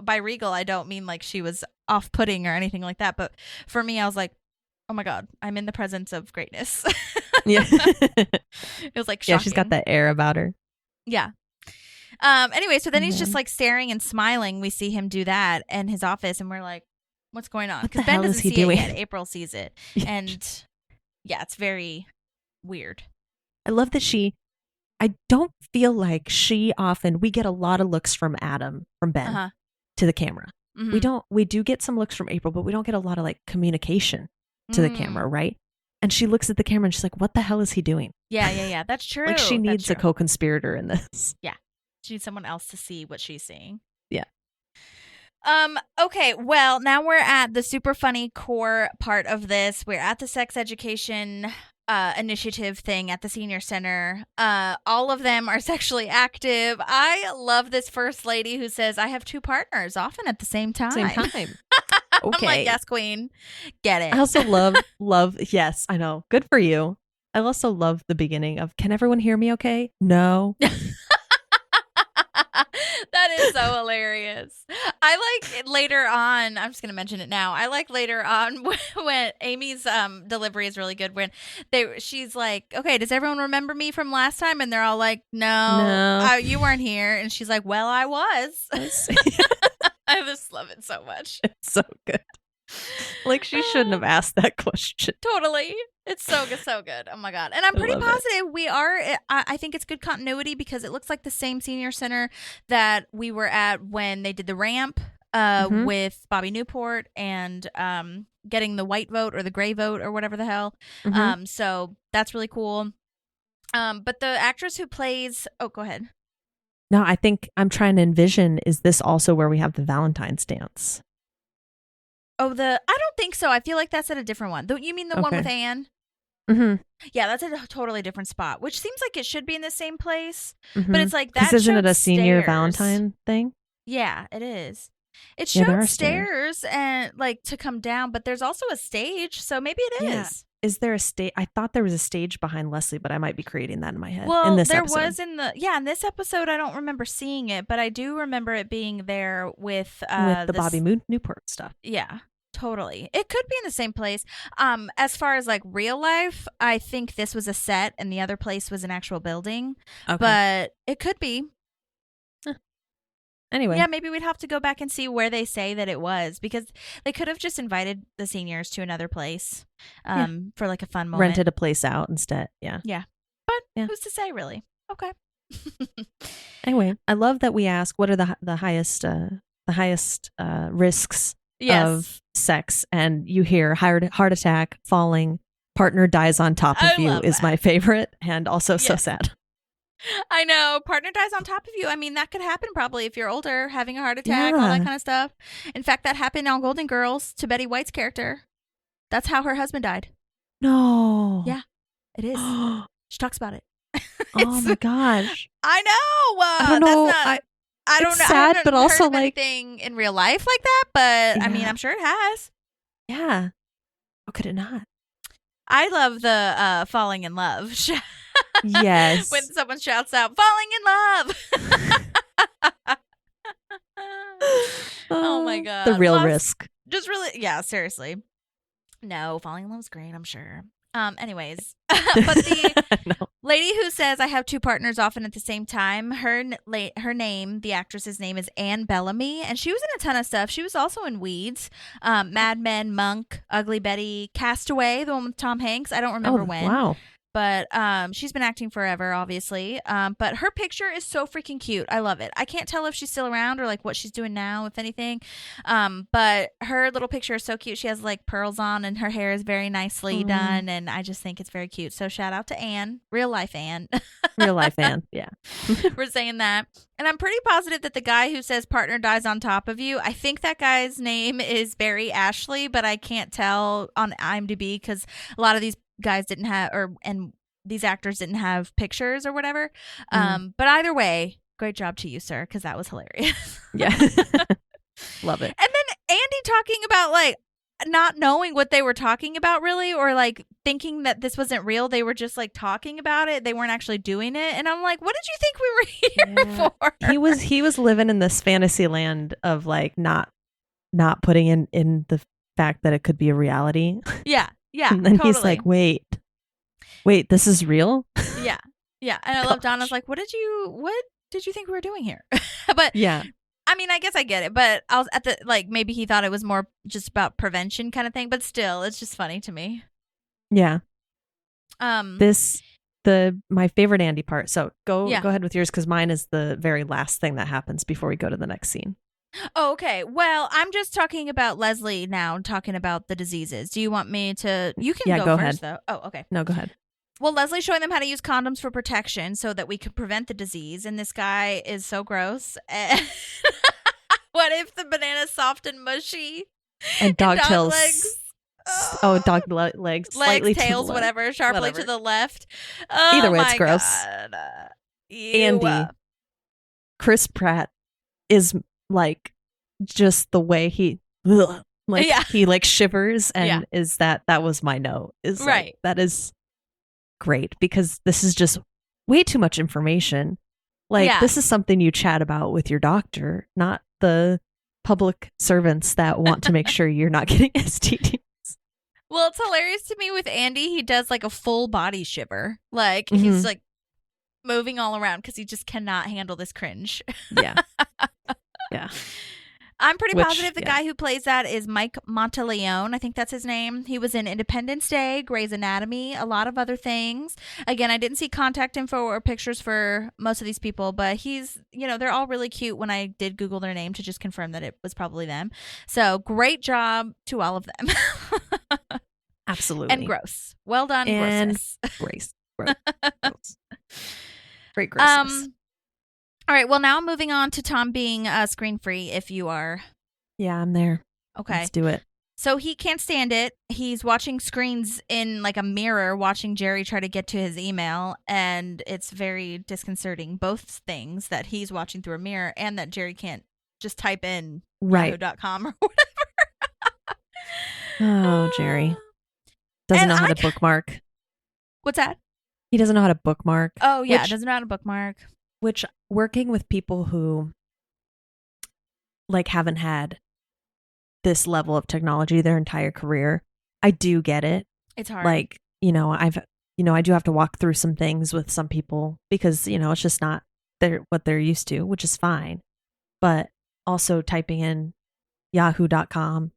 By regal, I don't mean like she was off-putting or anything like that. But for me, I was like, oh my God, I'm in the presence of greatness. Yeah. It was like shocking. Yeah, she's got that air about her. Yeah. Anyway, so then he's just like staring and smiling. We see him do that in his office, and we're like, what's going on? Because Ben doesn't see it yet. April sees it. And yeah, it's very weird. I love that I don't feel like we get a lot of looks from Ben to the camera. Mm-hmm. We do get some looks from April, but we don't get a lot of like communication to the camera, right? And she looks at the camera and she's like, what the hell is he doing? Yeah. That's true. Like she needs a co-conspirator in this. Yeah. She needs someone else to see what she's seeing. Yeah. Okay, well, now we're at the super funny core part of this. We're at the sex education initiative thing at the senior center. All of them are sexually active. I love this first lady who says, I have 2 partners, often at the same time. Okay. I'm like, yes, queen. Get it. I also love, yes, I know. Good for you. I also love the beginning of, can everyone hear me okay? No. That is so hilarious. I like later on, I'm just going to mention it now. I like later on when Amy's delivery is really good when she's like, okay, does everyone remember me from last time? And they're all like, no. You weren't here. And she's like, well, I was. I just love it so much. It's so good. Like she shouldn't have asked that question. Totally. It's so good, so good. Oh my God. And I'm pretty positive we are. I think it's good continuity because it looks like the same senior center that we were at when they did the ramp with Bobby Newport and getting the white vote or the gray vote or whatever the hell. So that's really cool. But the actress who plays, go ahead. No, I think I'm trying to envision, is this also where we have the Valentine's dance? I don't think so. I feel like that's at a different one. You mean the one with Anne? Mm-hmm. Yeah, that's a totally different spot, which seems like it should be in the same place. But it's like that. Isn't it a senior Valentine thing? Yeah, it is. It showed stairs and like to come down, but there's also a stage, so maybe it is. Yeah. Is there a stage? I thought there was a stage behind Leslie, but I might be creating that in my head. Well, in this there episode. was in this episode. I don't remember seeing it, but I do remember it being there with the Bobby Newport stuff. Yeah. Totally. It could be in the same place. As far as like real life, I think this was a set and the other place was an actual building. Okay. But it could be. Anyway. Yeah, maybe we'd have to go back and see where they say that it was because they could have just invited the seniors to another place for like a fun moment. Rented a place out instead. Yeah. Yeah. But who's to say really? Okay. Anyway, I love that we ask what are the highest risks of sex, and you hear heart attack, falling, partner dies on top of you is my favorite, and also so sad. I know, partner dies on top of you. I mean, that could happen probably if you're older, having a heart attack, all that kind of stuff. In fact, that happened on Golden Girls to Betty White's character. That's how her husband died. No. Yeah, it is. She talks about it. Oh my gosh. I know. I don't know. I don't know. Sad, I haven't but also heard of anything in real life like that. But I mean, I'm sure it has. Yeah. How could it not? I love the falling in love. Yes. When someone shouts out, falling in love. Oh my God. The real risk. Just really, yeah, seriously. No, falling in love is great, I'm sure. Anyways, but the lady who says I have 2 partners often at the same time, her name, the actress's name is Anne Bellamy, and she was in a ton of stuff. She was also in Weeds, Mad Men, Monk, Ugly Betty, Castaway, the one with Tom Hanks. I don't remember when. Wow. but she's been acting forever, obviously. But her picture is so freaking cute. I love it. I can't tell if she's still around or like what she's doing now, if anything. But her little picture is so cute. She has like pearls on, and her hair is very nicely done, and I just think it's very cute. So shout out to Anne, real life Anne. Real life Anne, yeah. We're saying that. And I'm pretty positive that the guy who says partner dies on top of you, I think that guy's name is Barry Ashley, but I can't tell on IMDb because a lot of these guys didn't have, and these actors didn't have pictures or whatever. But either way, great job to you, sir, because that was hilarious. Yeah. Love it. And then Andy talking about like not knowing what they were talking about really, or like thinking that this wasn't real. They were just like talking about it. They weren't actually doing it. And I'm like, what did you think we were here for? He was living in this fantasy land of like not putting in the fact that it could be a reality. Yeah. Yeah. And then totally. he's like, wait, this is real? Yeah. Yeah. And I love Donna's like, what did you think we were doing here? But yeah. I mean, I guess I get it, but I was at the, like, maybe he thought it was more just about prevention kind of thing, but still, it's just funny to me. Yeah. My favorite Andy part. So go ahead with yours, because mine is the very last thing that happens before we go to the next scene. Oh, okay. Well, I'm just talking about Leslie now, talking about the diseases. Do you want me to? You can go first, though. Oh, okay. No, go ahead. Well, Leslie's showing them how to use condoms for protection so that we can prevent the disease. And this guy is so gross. What if the banana's soft and mushy? And dog tails. Legs? Legs. Slightly tails, to the whatever. Sharply whatever. to the left. Oh, either way, it's gross. God. Andy. Chris Pratt is like just the way he he like shivers and is that was my note. Is right. Like, that is great, because this is just way too much information. Like this is something you chat about with your doctor, not the public servants that want to make sure you're not getting STDs. Well, it's hilarious to me with Andy. He does like a full body shiver. Like he's like moving all around because he just cannot handle this cringe. Yeah. Yeah. I'm pretty positive the guy who plays that is Mike Monteleone. I think that's his name. He was in Independence Day, Grey's Anatomy, a lot of other things. Again, I didn't see contact info or pictures for most of these people, but he's, they're all really cute when I did Google their name to just confirm that it was probably them. So great job to all of them. Absolutely. And gross. Well done, and grossness. Gross. Great grossness. All right, well, now moving on to Tom being screen-free, if you are. Yeah, I'm there. Okay. Let's do it. So he can't stand it. He's watching screens in like a mirror, watching Jerry try to get to his email, and it's very disconcerting. Both things, that he's watching through a mirror and that Jerry can't just type in yahoo.com or whatever. Oh, Jerry. Doesn't know how to bookmark. What's that? He doesn't know how to bookmark. Oh, yeah, doesn't know how to bookmark. Which, working with people who like haven't had this level of technology their entire career, I do get it. It's hard. Like, I do have to walk through some things with some people because, it's just not what they're used to, which is fine. But also typing in yahoo.com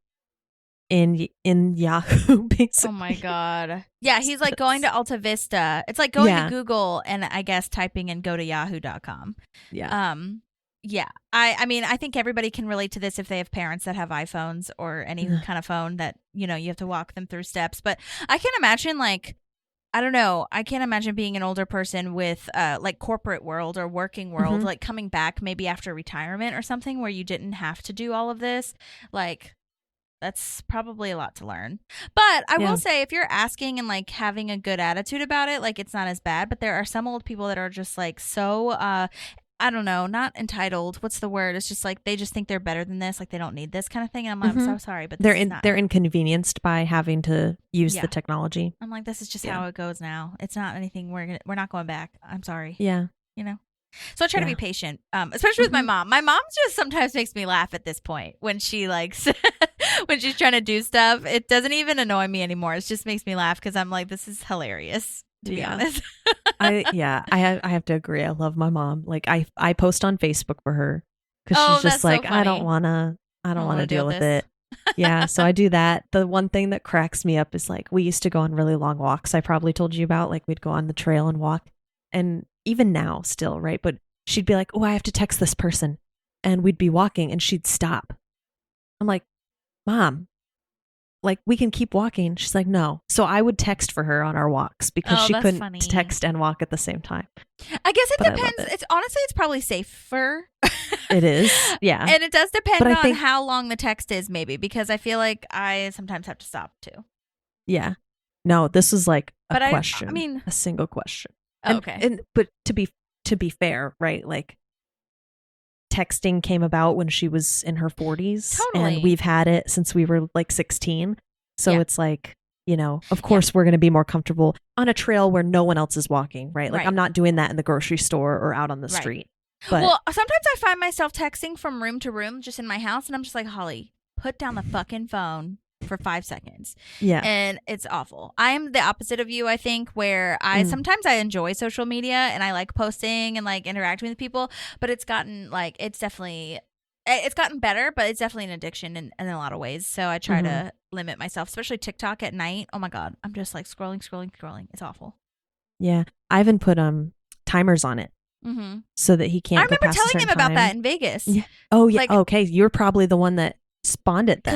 in Yahoo, basically. Oh my God. Yeah, he's like going to Alta Vista. It's like going to Google and I guess typing in go to yahoo.com. Yeah. Yeah. I mean, I think everybody can relate to this if they have parents that have iPhones or any kind of phone that, you have to walk them through steps. But I can imagine I don't know. I can't imagine being an older person with like corporate world or working world, like coming back maybe after retirement or something where you didn't have to do all of this. Like, that's probably a lot to learn. But I will say, if you're asking and like having a good attitude about it, like it's not as bad. But there are some old people that are just like so, I don't know, not entitled. What's the word? It's just like they just think they're better than this. Like they don't need this kind of thing. And I'm so sorry, but they're inconvenienced by having to use the technology. I'm like, this is just how it goes now. It's not anything. We're not going back. I'm sorry. Yeah. So I try to be patient, especially with my mom. My mom just sometimes makes me laugh at this point when she when she's trying to do stuff. It doesn't even annoy me anymore. It just makes me laugh because I'm like, this is hilarious, to be honest. I have to agree. I love my mom. Like I post on Facebook for her because she's just like, so I don't want to deal with it. Yeah, so I do that. The one thing that cracks me up is like we used to go on really long walks. I probably told you about like we'd go on the trail and walk. And even now still, right? But she'd be like, "Oh, I have to text this person." And we'd be walking and she'd stop. I'm like, "Mom, like we can keep walking." She's like, "No." So I would text for her on our walks because Oh, she that's couldn't funny. text and walk at the same time. I guess it But I love depends. it. It's honestly, it's probably safer. It is. Yeah. And it does depend But I on think- how long the text is, maybe, because I feel like I sometimes have to stop too. Yeah. No, this was like a But question. I mean, a single question. oh, okay. But to be fair, right? Like texting came about when she was in her 40s. Totally. And we've had it since we were like 16. So Yeah. it's like, you know, of course we're going to be more comfortable on a trail where no one else is walking, right? Like Right. I'm not doing that in the grocery store or out on the Right. street. But Well, sometimes I find myself texting from room to room just in my house, and I'm just like, Holly, put down the fucking phone for 5 seconds. yeah. And it's awful. I am the opposite of you, I think, where I sometimes I enjoy social media and I like posting and like interacting with people, but it's gotten like it's gotten better, but it's definitely an addiction in a lot of ways. So I try to limit myself, especially TikTok at night. Oh my God. I'm just like scrolling. It's awful. Yeah. Ivan put timers on it Mm-hmm. so that he can't I go remember past a telling him certain about time. that in Vegas. Yeah. Oh yeah. Like- Okay. You're probably the one that spawned it then.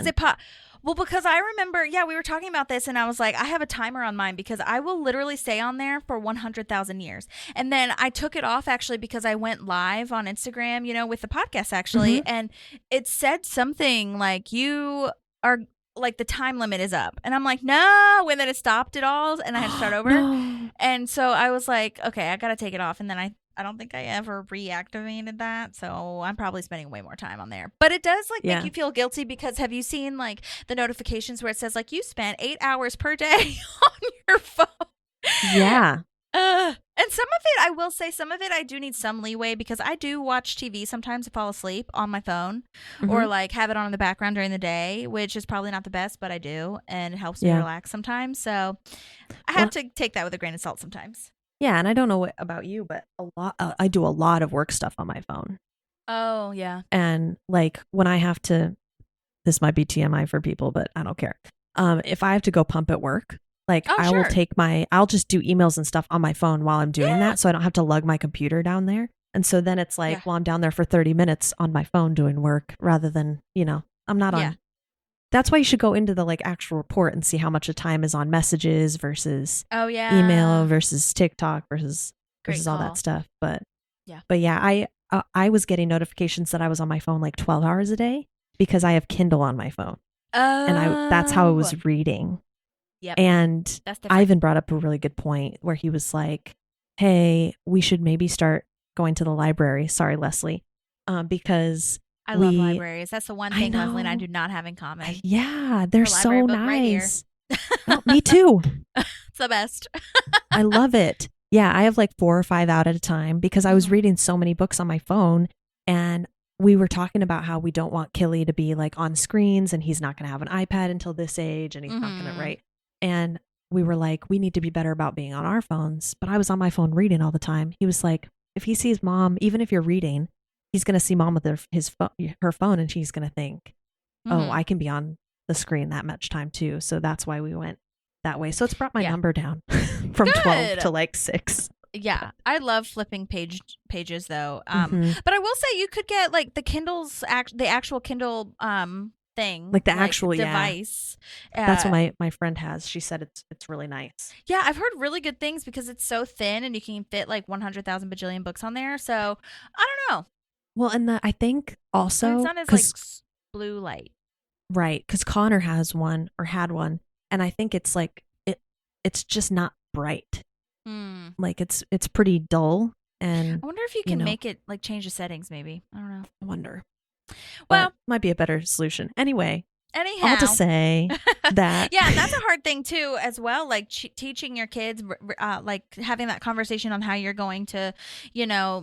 Because I remember, we were talking about this and I was like, I have a timer on mine because I will literally stay on there for 100,000 years. And then I took it off actually because I went live on Instagram, with the podcast actually. And it said something like, you are like the time limit is up. And I'm like, no. And then it stopped it all and I had to start over. No. And so I was like, okay, I got to take it off. And then I don't think I ever reactivated that. So I'm probably spending way more time on there. But it does like Yeah. make you feel guilty because have you seen like the notifications where it says like you spent 8 hours per day on your phone? Yeah. And some of it, I will say, some of it I do need some leeway because I do watch TV sometimes to fall asleep on my phone or like have it on in the background during the day, which is probably not the best, but I do. And it helps me Yeah. relax sometimes. So I have to take that with a grain of salt sometimes. Yeah, and I don't know what about you, but I do a lot of work stuff on my phone. Oh, yeah. And like when I have to, this might be TMI for people, but I don't care. If I have to go pump at work, like Oh, I will sure. I'll just do emails and stuff on my phone while I'm doing that, so I don't have to lug my computer down there. And so then it's like, Yeah. well, I'm down there for 30 minutes on my phone doing work rather than, I'm not Yeah. on. That's why you should go into the like actual report and see how much of time is on messages versus Oh, yeah. email versus TikTok versus Great all call. that stuff. But Yeah. I was getting notifications that I was on my phone like 12 hours a day because I have Kindle on my phone, and that's how I was reading. Yep. And That's different. Ivan brought up a really good point where he was like, "Hey, we should maybe start going to the library." Sorry, Leslie, because I love we- libraries. That's the one I thing Leslie and I know. do not have in common. yeah, they're Her library so book right here. nice. Oh, me too. It's the best. I love it. Yeah, I have like 4 or 5 out at a time because I was Mhm. reading so many books on my phone, and we were talking about how we don't want Killy to be like on screens, and he's not going to have an iPad until this age, and he's not going Mhm. to write. And we were like, we need to be better about being on our phones. But I was on my phone reading all the time. He was like, if he sees mom, even if you're reading, he's going to see mom with her phone, and she's going to think, oh, Mhm. I can be on the screen that much time too. So that's why we went that way. So it's brought my Yeah. number down from 12 Good. to like 6. Yeah, I love flipping pages though. Mhm. But I will say you could get like the Kindle's the actual Kindle thing, Like the actual, yeah. device. That's what my friend has. She said it's really nice. Yeah, I've heard really good things because it's so thin and you can fit like 100,000 bajillion books on there. So I don't know. Well, and I think And also it's not as like blue light. right, because Connor has one or had one, and I think it's like it's just not bright. Hmm. Like it's pretty dull, and I wonder if you You can know. make it like change the settings. Maybe I don't know. I wonder. Well, But might be a better solution. Anyway, anyhow, all to say that yeah, and that's a hard thing too, as well. Like teaching your kids, like having that conversation on how you're going to,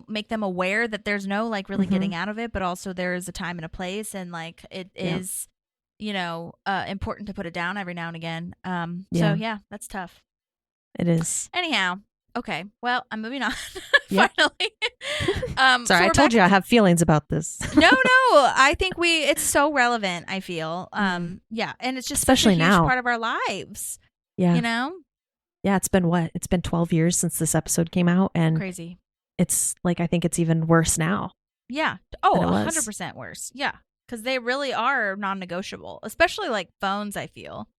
make them aware that there's no like really Mhm. getting out of it, but also there is a time and a place, and like it Yeah. is, important to put it down every now and again. Yeah. So yeah, that's tough. it is. Anyhow, okay, well, I'm moving on. Yep. Finally, Sorry, I told you I have feelings about this. No, I think it's so relevant, I feel. Yeah. And it's just Especially such a huge now. part of our lives. Yeah. You know? Yeah, it's been what? It's been 12 years since this episode came out, and Crazy. it's like, I think it's even worse now. Yeah. than it Oh, was. 100% worse. Yeah. Because they really are non-negotiable, especially like phones, I feel,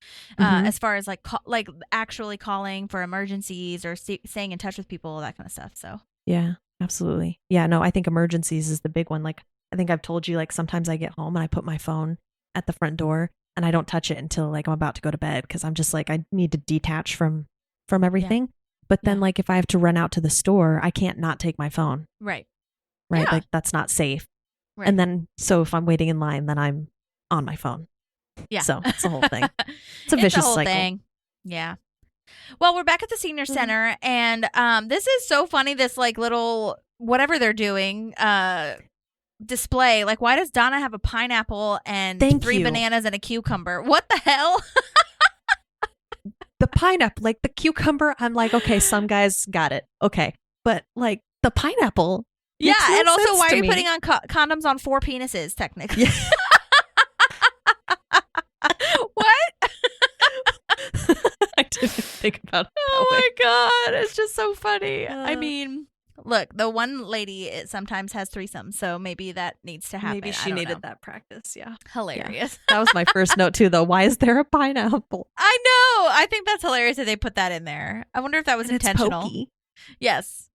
Mhm. as far as like like actually calling for emergencies or staying in touch with people, that kind of stuff. So Yeah, absolutely. Yeah, no, I think emergencies is the big one. Like, I think I've told you, like, sometimes I get home and I put my phone at the front door and I don't touch it until like I'm about to go to bed, because I'm just like, I need to detach from everything. But then, Yeah. like, if I have to run out to the store, I can't not take my phone. right. Right? Yeah. Like, that's not safe. Right. And then, so if I'm waiting in line, then I'm on my phone. Yeah. So it's a whole thing. It's a vicious whole cycle. thing. Yeah. Well, we're back at the senior center, and this is so funny. This like little whatever they're doing display. Like, why does Donna have a pineapple and Thank 3 you. bananas and a cucumber? What the hell? The pineapple, like the cucumber, I'm like, okay, some guys got it. Okay. But like the pineapple. Yeah, makes no and also, sense why to are you me. putting on condoms on 4 penises? Technically, Yeah. what? I didn't think about it. Oh that way. my god, it's just so funny. I Uh. mean, look, the one lady sometimes has threesomes, so maybe that needs to happen. Maybe I she don't needed know. that practice. Yeah. Hilarious. That was my first note too, though. Why is there a pineapple? I know. I think that's hilarious that they put that in there. I wonder if that was And it's intentional. pokey. Yes.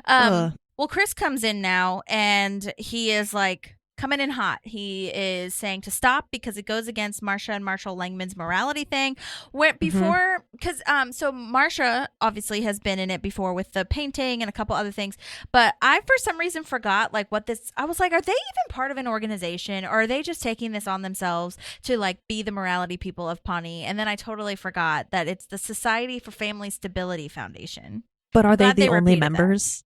Ugh. Well, Chris comes in now, and he is like coming in hot. He is saying to stop because it goes against Marsha and Marshall Langman's morality thing. Where before, because so Marsha obviously has been in it before with the painting and a couple other things, but I for some reason forgot like what this. I was like, are they even part of an organization, or are they just taking this on themselves to like be the morality people of Pawnee? And then I totally forgot that it's the Society for Family Stability Foundation. But are they Glad the they only repeated that. members?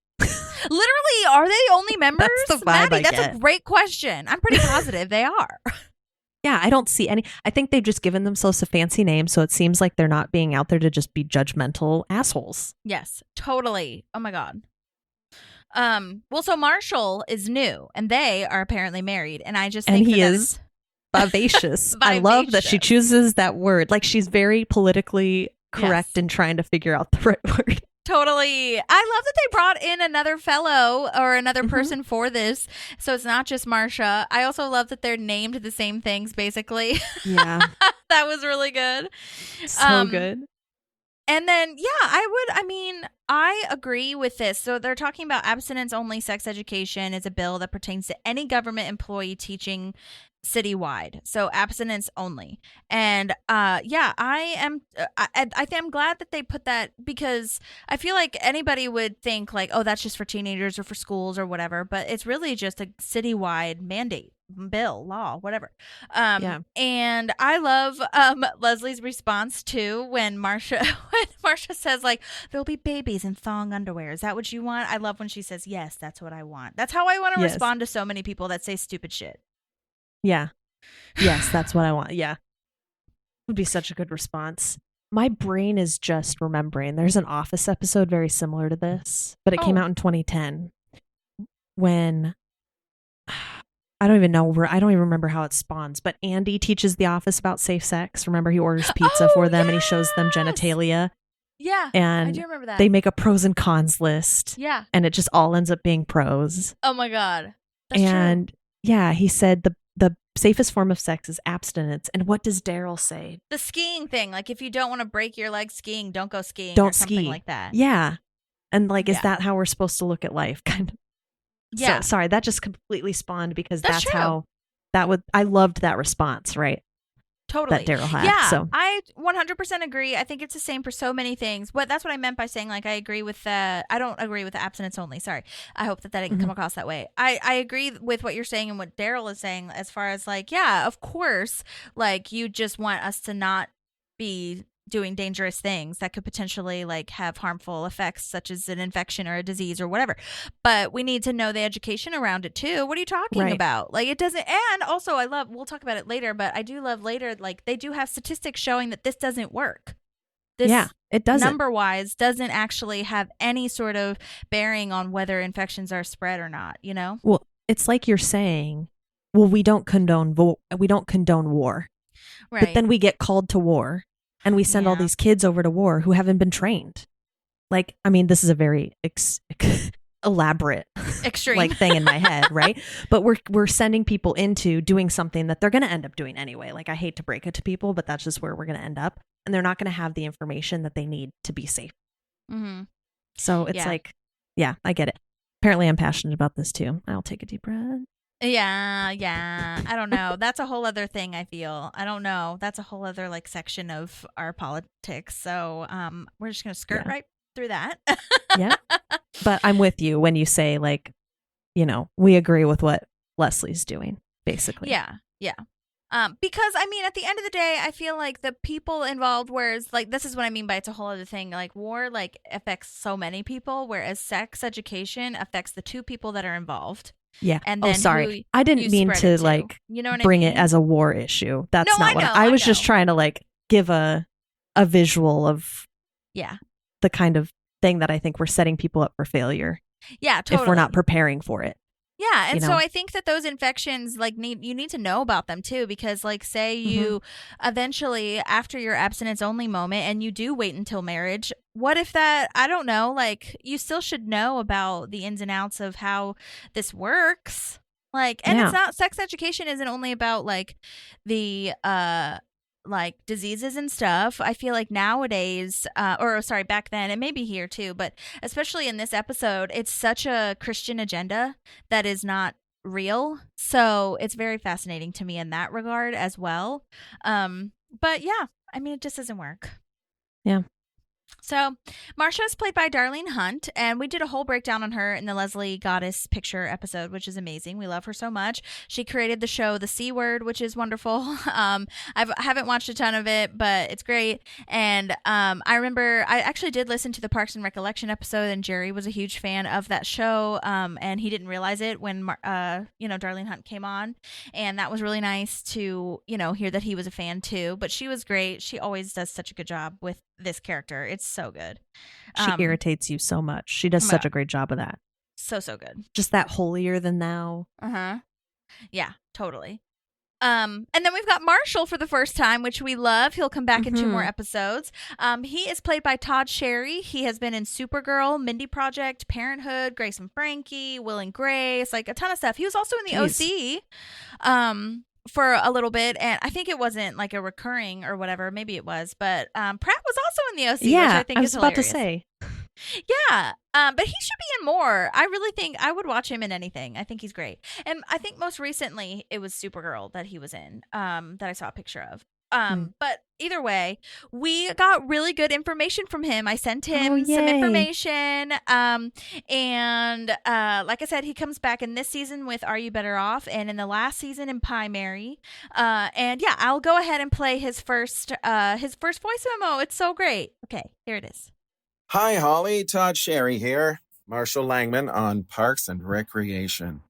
Literally, are they only members? the vibe Maddie, I that's get. a great question. I'm pretty positive they are. Yeah, I don't see any. I think they've just given themselves a fancy name, so it seems like they're not being out there to just be judgmental assholes. Yes, totally. Oh my god. Well, so Marshall is new, and they are apparently married, and I just And think he that is vivacious. I love that she Vivacious. chooses that word. Like, she's very politically correct Yes. in trying to figure out the right word. Totally. I love that they brought in another fellow or another Mhm. person for this. So it's not just Marsha. I also love that they're named the same things, basically. Yeah, That was really good. so good. And then, yeah, I agree with this. So they're talking about abstinence-only sex education is a bill that pertains to any government employee teaching citywide. So abstinence only. And yeah, I think I'm glad that they put that, because I feel like anybody would think like, oh, that's just for teenagers or for schools or whatever, but it's really just a citywide mandate. Bill, law, whatever. Yeah. And I love Leslie's response too when Marsha says like, there'll be babies in thong underwear. Is that what you want? I love when she says, yes, that's what I want. That's how I want to Yes. respond to so many people that say stupid shit. Yeah. Yes, that's what I want. Yeah. Would be such a good response. My brain is just remembering. There's an Office episode very similar to this, but it came Oh. out in 2010 when I don't even remember how it spawns, but Andy teaches the Office about safe sex. Remember, he orders pizza Oh, for them and he shows them yes! genitalia, Yeah, I and do remember that. they make a pros and cons list, yeah. and it just all ends up being pros. Oh my god. That's And true. yeah, he said the safest form of sex is abstinence. And what does Daryl say? The skiing thing, like if you don't want to break your leg skiing, don't go skiing or Don't something ski. like that. Yeah. And like, Yeah. is that how we're supposed to look at life? Kind of. Yeah. So, sorry, that just completely spawned because That's that's true. how I loved that response, right? Totally. That Daryl had. Yeah, So I 100% agree. I think it's the same for so many things. That's what I meant by saying like I agree with the. I don't agree with the abstinence only. Sorry. I hope that didn't come across that way. I agree with what you're saying and what Daryl is saying as far as like, yeah, of course, like you just want us to not be doing dangerous things that could potentially like have harmful effects such as an infection or a disease or whatever, but we need to know the education around it too. What are you talking Right. about? Like it doesn't. And also we'll talk about it later, but I do love later, like they do have statistics showing that this doesn't work. This yeah, it doesn't. number wise doesn't actually have any sort of bearing on whether infections are spread or not, you know? Well, it's like you're saying well, we don't condone war. But Right. then we get called to war and we send all Yeah. these kids over to war who haven't been trained. Like, I mean, this is a very elaborate Extreme. like thing in my head, right? But we're sending people into doing something that they're going to end up doing anyway. Like, I hate to break it to people, but that's just where we're going to end up. And they're not going to have the information that they need to be safe. Mm-hmm. So it's Yeah. like, yeah, I get it. Apparently I'm passionate about this too. I'll take a deep breath. Yeah. I don't know. That's a whole other thing, I feel. I don't know. That's a whole other like section of our politics. So we're just gonna skirt Yeah. right through that. Yeah. But I'm with you when you say, like, you know, we agree with what Leslie's doing, basically. Yeah. Yeah. Because I mean, at the end of the day, I feel like the people involved, whereas like this is what I mean by it's a whole other thing. Like war, like affects so many people, whereas sex education affects the two people that are involved. Yeah. And Oh, then sorry. who I didn't you mean spread to it to. like You know what bring I mean? it as a war issue. That's No, not I what know, I was I just know. trying to like give a visual of Yeah. the kind of thing that I think we're setting people up for failure Yeah, totally. if we're not preparing for it. Yeah, and you so know? I think that those infections, like, you need to know about them too, because, like, say you eventually, after your abstinence only moment, and you do wait until marriage, what if that, I don't know, like, you still should know about the ins and outs of how this works. Like, and it's Yeah. not, sex education isn't only about, like, the, like diseases and stuff. I feel like nowadays, or sorry, back then, it may be here too, but especially in this episode, it's such a Christian agenda that is not real. So it's very fascinating to me in that regard as well. But yeah, I mean, it just doesn't work. Yeah. So Marsha is played by Darlene Hunt, and we did a whole breakdown on her in the Leslie Goddess Picture episode, which is amazing. We love her so much. She created the show The C Word, which is wonderful. I haven't watched a ton of it, but it's great. And I remember I actually did listen to the Parks and Recollection episode, and Jerry was a huge fan of that show, and he didn't realize it when Darlene Hunt came on, and that was really nice to hear that he was a fan too. But she was great. She always does such a good job with this character. It's so good. She irritates you so much. She does such a great job of that. So good. Just that holier than thou. Yeah, totally. And then we've got Marshall for the first time, which we love. He'll come back in 2 more episodes. He is played by Todd Sherry. He has been in Supergirl, Mindy Project, Parenthood, Grace and Frankie, Will and Grace, like a ton of stuff. He was also in the OC. For a little bit, and I think it wasn't like a recurring or whatever. Maybe it was, but Pratt was also in the OC, which I think is hilarious. I was about to say. Yeah, but he should be in more. I really think I would watch him in anything. I think he's great, and I think most recently it was Supergirl that he was in. That I saw a picture of. But either way, we got really good information from him. I sent him some information. And like I said, he comes back in this season with Are You Better Off? And in the last season in Pie Mary. And yeah, I'll go ahead and play his first voice memo. It's so great. Okay, here it is. Hi, Holly. Todd Sherry here. Marshall Langman on Parks and Recreation.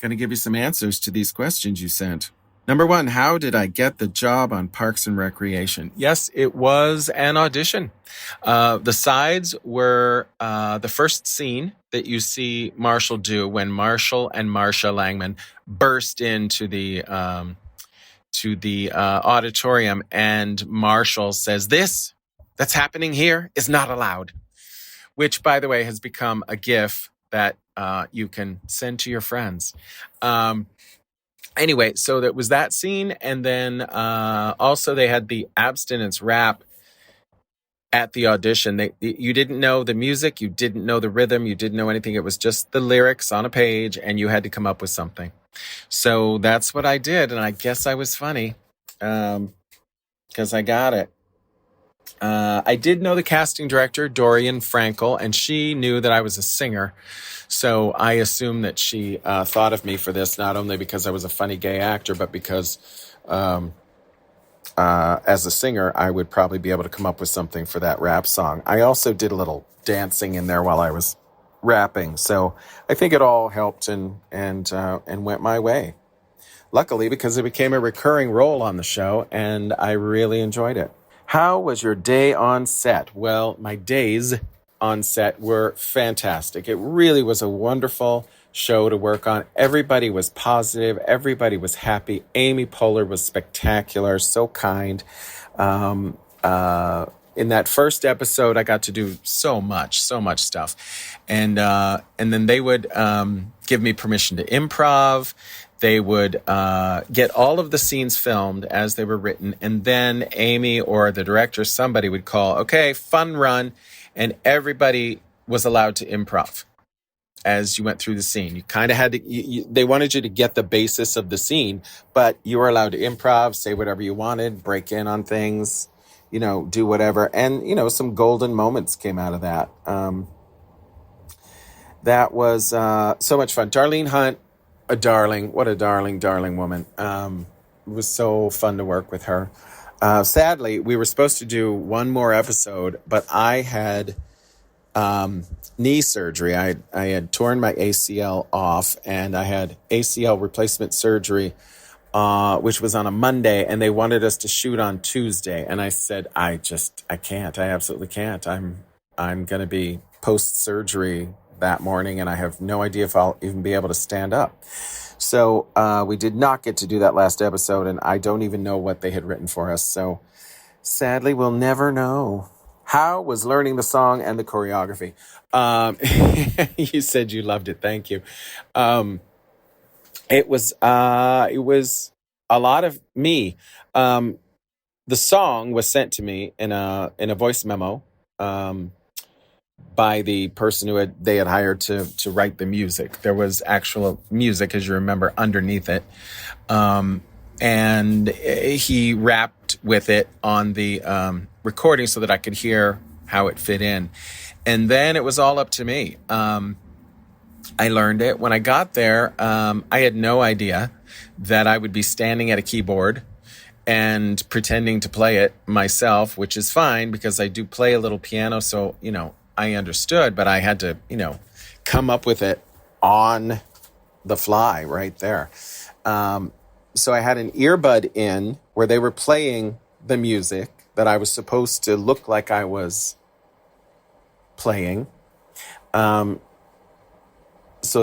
Going to give you some answers to these questions you sent. Number 1, how did I get the job on Parks and Recreation? Yes, it was an audition. The sides were the first scene that you see Marshall do when Marshall and Marsha Langman burst into the auditorium, and Marshall says, "This that's happening here is not allowed," which, by the way, has become a GIF that you can send to your friends. Anyway, so that was that scene. And then also they had the abstinence rap at the audition. You didn't know the music. You didn't know the rhythm. You didn't know anything. It was just the lyrics on a page, and you had to come up with something. So that's what I did. And I guess I was funny because I got it. I did know the casting director, Dorian Frankel, and she knew that I was a singer. So I assume that she thought of me for this, not only because I was a funny gay actor, but because as a singer, I would probably be able to come up with something for that rap song. I also did a little dancing in there while I was rapping. So I think it all helped and went my way. Luckily, because it became a recurring role on the show, and I really enjoyed it. How was your day on set? Well, my days on set were fantastic. It really was a wonderful show to work on. Everybody was positive. Everybody was happy. Amy Poehler was spectacular, so kind. In that first episode, I got to do so much stuff, and then they would give me permission to improv. They would get all of the scenes filmed as they were written, and then Amy or the director, somebody would call, okay, fun run, and everybody was allowed to improv as you went through the scene. You kind of had to, they wanted you to get the basis of the scene, but you were allowed to improv, say whatever you wanted, break in on things, do whatever. And, some golden moments came out of that. That was so much fun. Darlene Hunt, a darling. What a darling woman. It was so fun to work with her. Sadly, we were supposed to do one more episode, but I had knee surgery. I had torn my ACL off, and I had ACL replacement surgery, which was on a Monday, and they wanted us to shoot on Tuesday. And I said, I can't. I absolutely can't. I'm going to be post-surgery that morning, and I have no idea if I'll even be able to stand up. So we did not get to do that last episode, and I don't even know what they had written for us. So sadly, we'll never know. How was learning the song and the choreography? You said you loved it. Thank you. It was a lot of me. The song was sent to me in a voice memo by the person they had hired to write the music. There was actual music, as you remember, underneath it. And he rapped with it on the recording so that I could hear how it fit in. And then it was all up to me. I learned it. When I got there, I had no idea that I would be standing at a keyboard and pretending to play it myself, which is fine because I do play a little piano. So, I understood, but I had to, come up with it on the fly right there. So I had an earbud in where they were playing the music that I was supposed to look like I was playing. So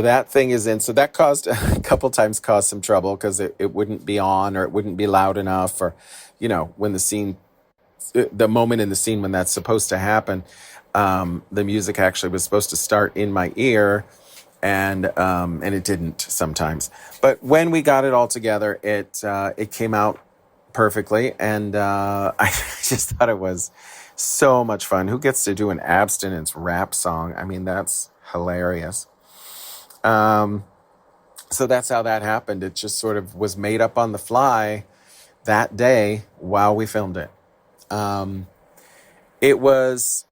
that thing is in. So that caused a couple times caused some trouble because it wouldn't be on, or it wouldn't be loud enough, or, when the moment in the scene when that's supposed to happen, the music actually was supposed to start in my ear, and it didn't sometimes. But when we got it all together, it came out perfectly, and I just thought it was so much fun. Who gets to do an abstinence rap song? I mean, that's hilarious. So that's how that happened. It just sort of was made up on the fly that day while we filmed it. It was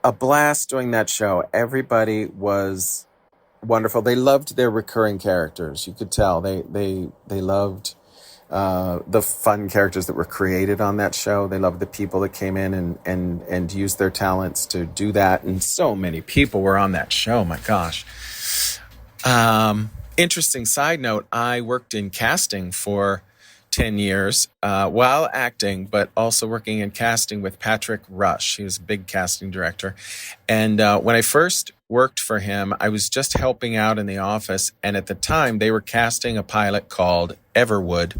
a blast doing that show. Everybody was wonderful. They loved their recurring characters. You could tell they loved the fun characters that were created on that show. They loved the people that came in and used their talents to do that. And so many people were on that show. My gosh. Interesting side note, I worked in casting for 10 years while acting, but also working in casting with Patrick Rush. He was a big casting director. And when I first worked for him, I was just helping out in the office. And at the time, they were casting a pilot called Everwood.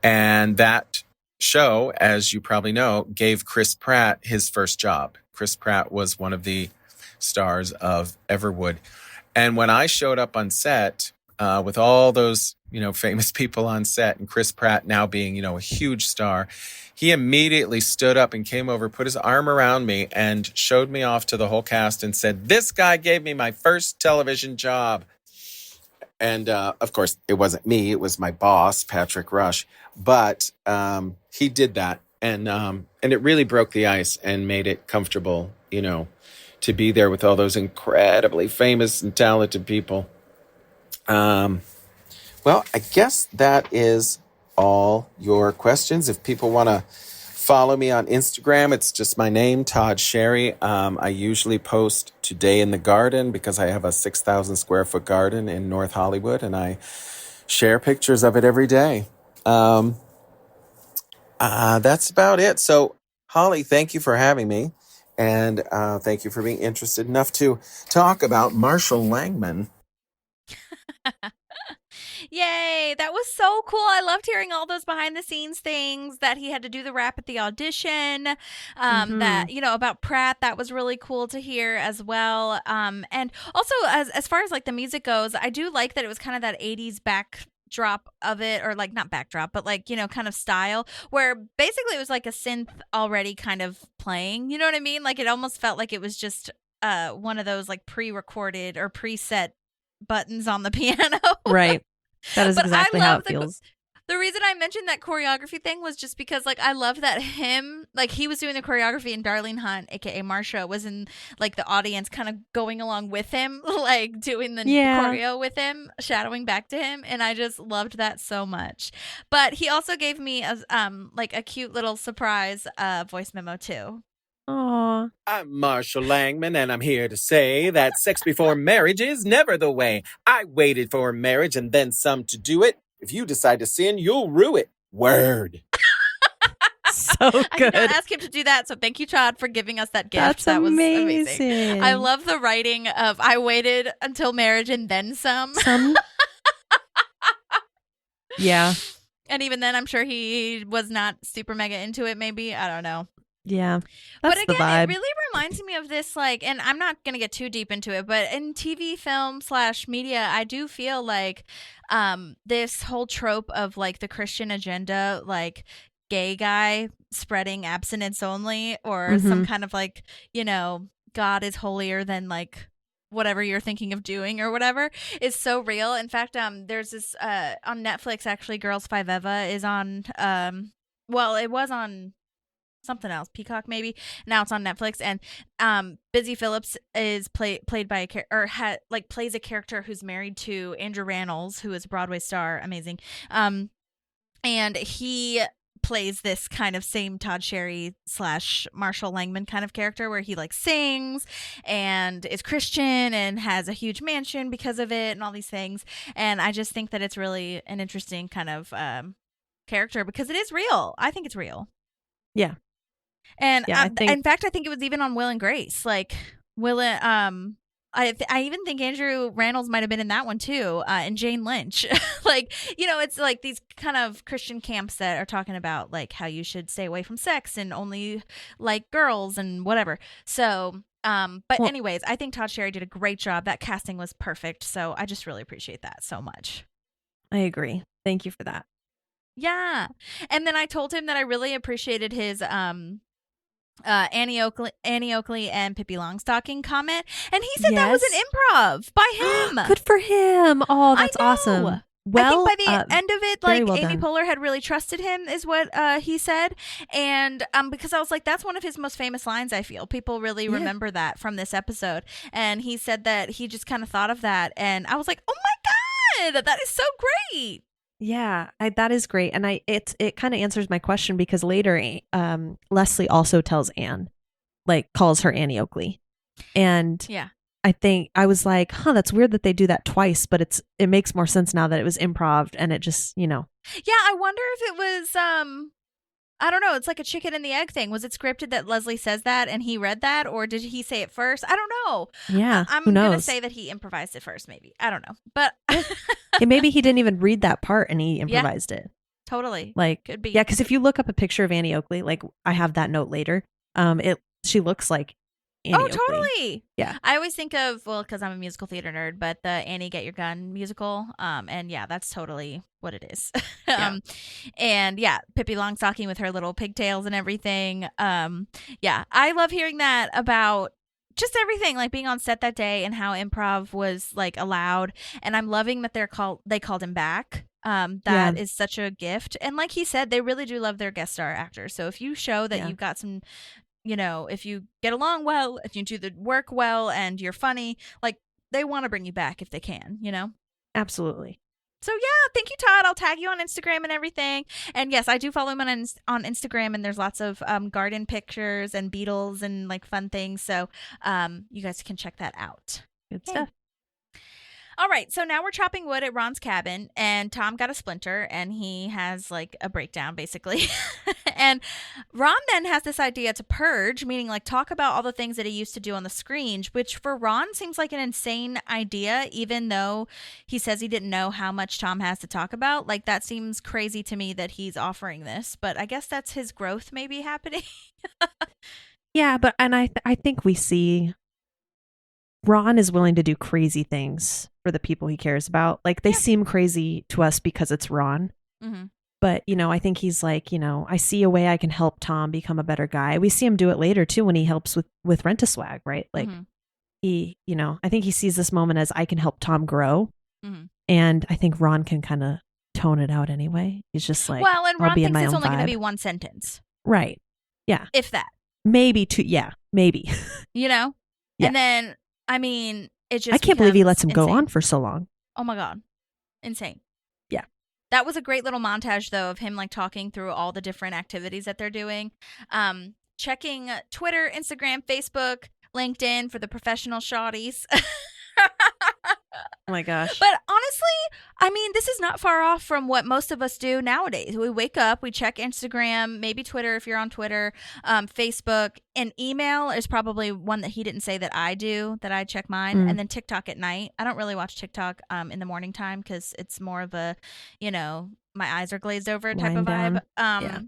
And that show, as you probably know, gave Chris Pratt his first job. Chris Pratt was one of the stars of Everwood. And when I showed up on set with all those, famous people on set, and Chris Pratt now being, a huge star, he immediately stood up and came over, put his arm around me and showed me off to the whole cast and said, "This guy gave me my first television job." And of course, it wasn't me. It was my boss, Patrick Rush. But he did that. And it really broke the ice and made it comfortable, to be there with all those incredibly famous and talented people. Well, I guess that is all your questions. If people want to follow me on Instagram, it's just my name, Todd Sherry. I usually post today in the garden because I have a 6,000 square foot garden in North Hollywood, and I share pictures of it every day. That's about it. So, Holly, thank you for having me. And thank you for being interested enough to talk about Marshall Langman. Yay, that was so cool. I loved hearing all those behind the scenes things that he had to do the rap at the audition. That, about Pratt, that was really cool to hear as well. And also as far as like the music goes, I do like that it was kind of that 80s backdrop of it, or like not backdrop, but like, kind of style where basically it was like a synth already kind of playing. You know what I mean? Like it almost felt like it was just one of those like pre-recorded or preset buttons on the piano. Right. That is But exactly I how love it feels. the reason I mentioned that choreography thing was just because, like, I love that he was doing the choreography and Darlene Hunt, aka Marsha, was in, like, the audience kind of going along with him, like, doing the choreo with him, shadowing back to him, and I just loved that so much. But he also gave me, a cute little surprise voice memo, too. Aw. I'm Marshall Langman, and I'm here to say that sex before marriage is never the way. I waited for marriage and then some to do it. If you decide to sin, you'll rue it. Word. So I did good. not ask him to do that, so thank you, Todd, for giving us that gift. That's that was amazing. I love the writing of I waited until marriage and then some. Yeah. And even then, I'm sure he was not super mega into it, maybe. I don't know. Yeah. That's But again, the vibe. it really reminds me of this, like, and I'm not going to get too deep into it, but in TV, film / media, I do feel like this whole trope of, like, the Christian agenda, like, gay guy spreading abstinence only, or some kind of, like, God is holier than, like, whatever you're thinking of doing or whatever, is so real. In fact, there's this on Netflix, actually, Girls 5 Eva is on, it was on something else, Peacock maybe. Now it's on Netflix, and Busy Phillips is played by plays a character who's married to Andrew Rannells, who is a Broadway star, amazing. And he plays this kind of same Todd Sherry / Marshall Langman kind of character where he like sings and is Christian and has a huge mansion because of it and all these things. And I just think that it's really an interesting kind of character because it is real. I think it's real. Yeah. And yeah, in fact, I think it was even on Will and Grace. Like I even think Andrew Rannells might have been in that one too, and Jane Lynch. Like, it's like these kind of Christian camps that are talking about like how you should stay away from sex and only like girls and whatever. So, anyways, I think Todd Sherry did a great job. That casting was perfect. So I just really appreciate that so much. I agree. Thank you for that. Yeah. And then I told him that I really appreciated his Annie Oakley and Pippi Longstocking comment, and he said that was an improv by him. Good for him. Oh, that's awesome. Well, I think by the end of it, like well Amy done. Poehler had really trusted him, is what he said, and because I was like, that's one of his most famous lines. I feel people really remember that from this episode, and he said that he just kind of thought of that, and I was like, oh my god, that is so great. Yeah, that is great, and it kind of answers my question because later, Leslie also tells Anne, like calls her Annie Oakley, and yeah, I think I was like, that's weird that they do that twice, but it makes more sense now that it was improv and it just Yeah, I wonder if it was I don't know. It's like a chicken and the egg thing. Was it scripted that Leslie says that and he read that, or did he say it first? I don't know. Yeah, I'm who knows? gonna say that he improvised it first. Maybe I don't know, but and maybe he didn't even read that part and he improvised it. Totally, like could be. Yeah, because if you look up a picture of Annie Oakley, like I have that note later, she looks like Annie Oakley. Totally. Yeah, I always think of because I'm a musical theater nerd, but the Annie Get Your Gun musical, and yeah, that's totally what it is. Yeah. And yeah, Pippi Longstocking with her little pigtails and everything. Yeah, I love hearing that about just everything, like being on set that day and how improv was like allowed, and I'm loving that they called him back. That is such a gift, and like he said, they really do love their guest star actors. So if you show that you've got some, if you get along well, if you do the work well, and you're funny, like they want to bring you back if they can. Absolutely. So yeah, thank you, Todd. I'll tag you on Instagram and everything. And yes, I do follow him on Instagram, and there's lots of garden pictures and beetles and like fun things. So you guys can check that out. Good stuff. All right, so now we're chopping wood at Ron's cabin, and Tom got a splinter, and he has like a breakdown basically. And Ron then has this idea to purge, meaning like talk about all the things that he used to do on the screen, which for Ron seems like an insane idea, even though he says he didn't know how much Tom has to talk about. Like, that seems crazy to me that he's offering this, but I guess that's his growth maybe happening. Yeah, but I think we see Ron is willing to do crazy things for the people he cares about. Like, they seem crazy to us because it's Ron. Mm-hmm. But, I think he's like, I see a way I can help Tom become a better guy. We see him do it later, too, when he helps with Rent-A-Swag, right? Like, he, I think he sees this moment as I can help Tom grow. Mm-hmm. And I think Ron can kind of tone it out anyway. He's just like, well, and Ron I'll be in thinks my it's own only going to vibe. be one sentence. Right. Yeah. If that. Maybe two. Yeah, maybe. Yeah. And then, I mean, it just I can't believe he lets him insane. go on for so long. Oh my God. Insane. Yeah. That was a great little montage, though, of him like talking through all the different activities that they're doing. Checking Twitter, Instagram, Facebook, LinkedIn for the professional shawties. Oh my gosh. But honestly, I mean, this is not far off from what most of us do nowadays. We wake up, we check Instagram, maybe Twitter if you're on Twitter, Facebook, and email is probably one that he didn't say that I do, that I check mine, and then TikTok at night. I don't really watch TikTok in the morning time because it's more of a, my eyes are glazed over type of vibe. Yeah.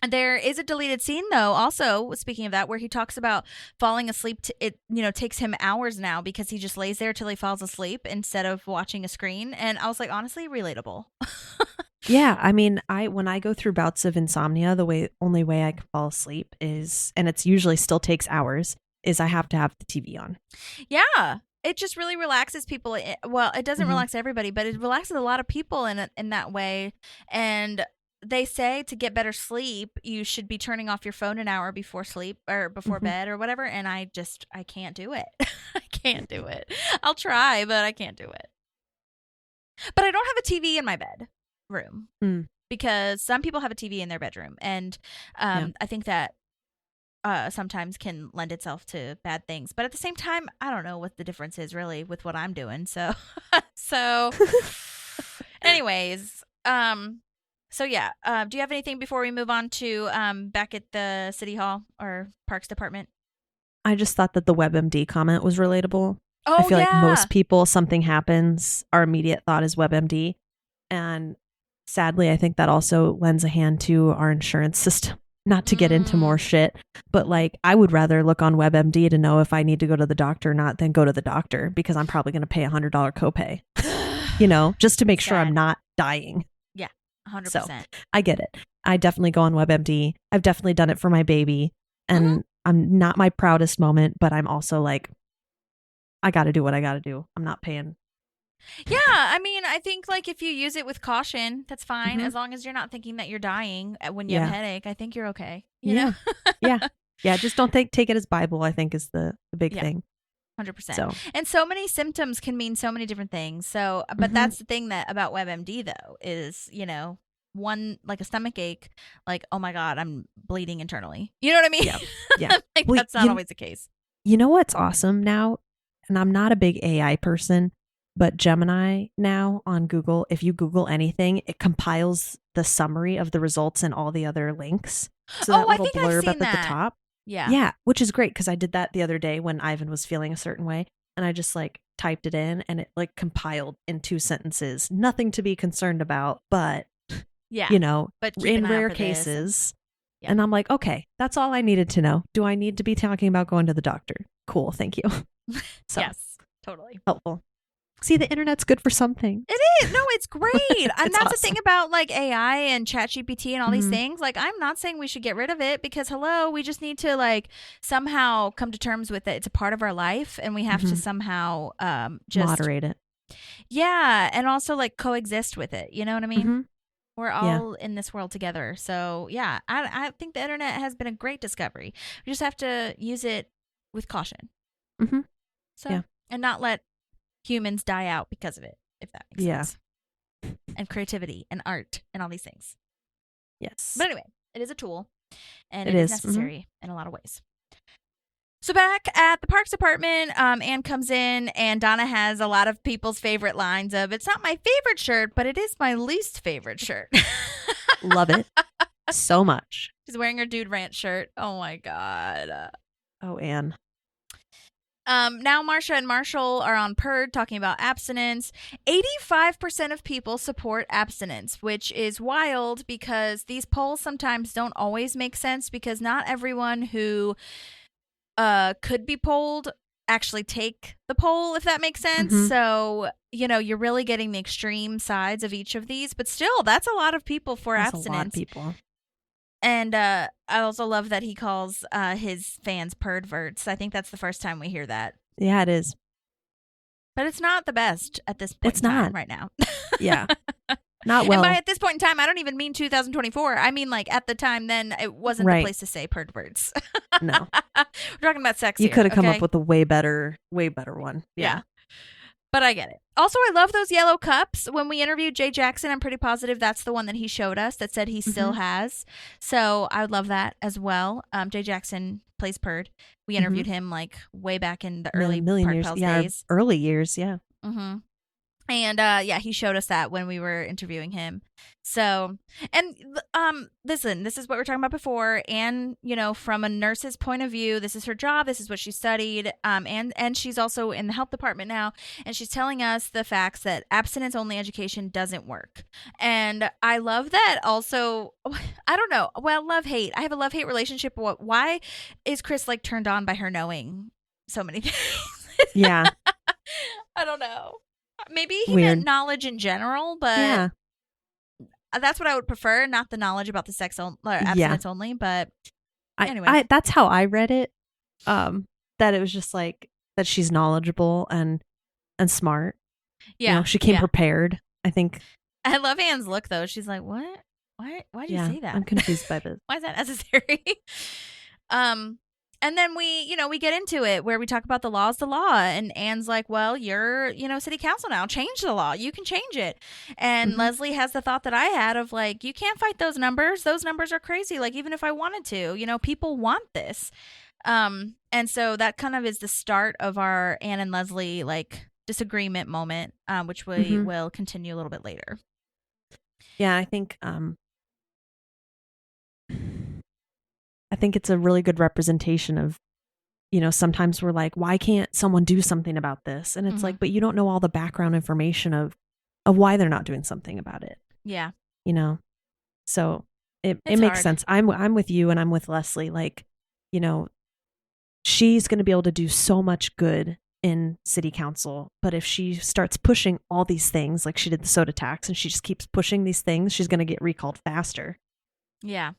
There is a deleted scene, though, also, speaking of that, where he talks about falling asleep. It takes him hours now because he just lays there till he falls asleep instead of watching a screen. And I was like, honestly, relatable. Yeah. I mean, when I go through bouts of insomnia, the only way I can fall asleep is, and it's usually still takes hours, is I have to have the TV on. Yeah. It just really relaxes people. Well, it doesn't relax everybody, but it relaxes a lot of people in that way. And they say to get better sleep, you should be turning off your phone an hour before sleep or before bed or whatever. And I can't do it. I can't do it. I'll try, but I can't do it. But I don't have a TV in my bedroom because some people have a TV in their bedroom. And I think that sometimes can lend itself to bad things. But at the same time, I don't know what the difference is really with what I'm doing. So, anyways, so yeah, do you have anything before we move on to back at the City Hall or Parks Department? I just thought that the WebMD comment was relatable. Oh, I feel like most people, something happens, our immediate thought is WebMD. And sadly, I think that also lends a hand to our insurance system. Not to get into more shit, but like I would rather look on WebMD to know if I need to go to the doctor or not than go to the doctor because I'm probably going to pay $100 copay, just to make sure I'm not dying. 100%. So I get it. I definitely go on WebMD. I've definitely done it for my baby. And I'm not my proudest moment, but I'm also like, I got to do what I got to do. I'm not paying. Yeah. I mean, I think like if you use it with caution, that's fine. As long as you're not thinking that you're dying when you have a headache, I think you're okay. You know? Yeah. Just don't take it as Bible, I think is the big thing. 100%. So. And so many symptoms can mean so many different things. So, but that's the thing that about WebMD though is, one like a stomach ache, like, oh my God, I'm bleeding internally. You know what I mean? Yeah. Like that's not always the case. You know what's awesome now? And I'm not a big AI person, but Gemini now on Google, if you Google anything, it compiles the summary of the results and all the other links. So that little blurb up at the top. Yeah, which is great because I did that the other day when Ivan was feeling a certain way and I just like typed it in and it like compiled in 2 sentences. Nothing to be concerned about, but but in rare cases. Yeah. And I'm like, okay, that's all I needed to know. Do I need to be talking about going to the doctor? Cool, thank you. So, yes, totally. Helpful. See, the internet's good for something. It is. No, it's great. And that's awesome. The thing about like AI and ChatGPT and all these things. Like, I'm not saying we should get rid of it because hello, we just need to like somehow come to terms with it. It's a part of our life and we have to somehow just moderate it. Yeah. And also like coexist with it. You know what I mean? We're all in this world together. So yeah, I think the internet has been a great discovery. We just have to use it with caution. So, and not let humans die out because of it, if that makes sense. And creativity and art and all these things. Yes. But anyway, it is a tool and it is necessary in a lot of ways. So back at the Parks Department, Anne comes in, and Donna has a lot of people's favorite lines of, "It's not my favorite shirt, but it is my least favorite shirt." Love it so much. She's wearing her Dude Ranch shirt. Oh my God. Oh, Anne. Now Marsha and Marshall are on PERD talking about abstinence. 85% of people support abstinence, which is wild because these polls sometimes don't always make sense because not everyone who could be polled actually take the poll, if that makes sense. Mhm. So, you're really getting the extreme sides of each of these, but still, that's a lot of people for That's abstinence. a lot of people. And I also love that he calls his fans perdverts. I think that's the first time we hear that. Yeah, it is. But it's not the best at this point It's in time not. right now. Yeah. Not well. And by at this point in time, I don't even mean 2024. I mean, like, at the time then, it wasn't Right. the place to say perdverts. No. We're talking about sex You here, could have come okay? up with a way better one. Yeah. But I get it. Also, I love those yellow cups. When we interviewed Jay Jackson, I'm pretty positive that's the one that he showed us that said he still has. So I would love that as well. Jay Jackson plays Perd. We interviewed him like way back in the early million Park years. Pals Yeah, days. early years. Yeah. Mm-hmm. And he showed us that when we were interviewing him. So, and listen, this is what we were talking about before. And from a nurse's point of view, this is her job. This is what she studied. And she's also in the health department now, and she's telling us the facts that abstinence-only education doesn't work. And I love that. Also, I don't know. Well, love-hate. I have a love-hate relationship. Why is Chris like turned on by her knowing so many things? Yeah. I don't know. Maybe he Weird. meant knowledge in general, but Yeah. that's what I would prefer, not the knowledge about the sex abstinence only. But anyway, that's how I read it. That it was just like that she's knowledgeable and smart. yeah, She came yeah. prepared. I think. I love Anne's look though. She's like, "What? Why did you say that? I'm confused by this. Why is that necessary?" And then we get into it where we talk about the law, and Anne's like, "Well, you're, city council now. Change the law. You can change it." And Leslie has the thought that I had of like, "You can't fight those numbers. Those numbers are crazy. Like, even if I wanted to, people want this." And so that kind of is the start of our Anne and Leslie like disagreement moment, which we will continue a little bit later. Yeah, I think it's a really good representation of, sometimes we're like, why can't someone do something about this? And it's like, but you don't know all the background information of why they're not doing something about it. Yeah. So it It's makes hard. sense. I'm with you and I'm with Leslie. Like, she's going to be able to do so much good in city council, but if she starts pushing all these things, like she did the soda tax, and she just keeps pushing these things, she's going to get recalled faster. Yeah.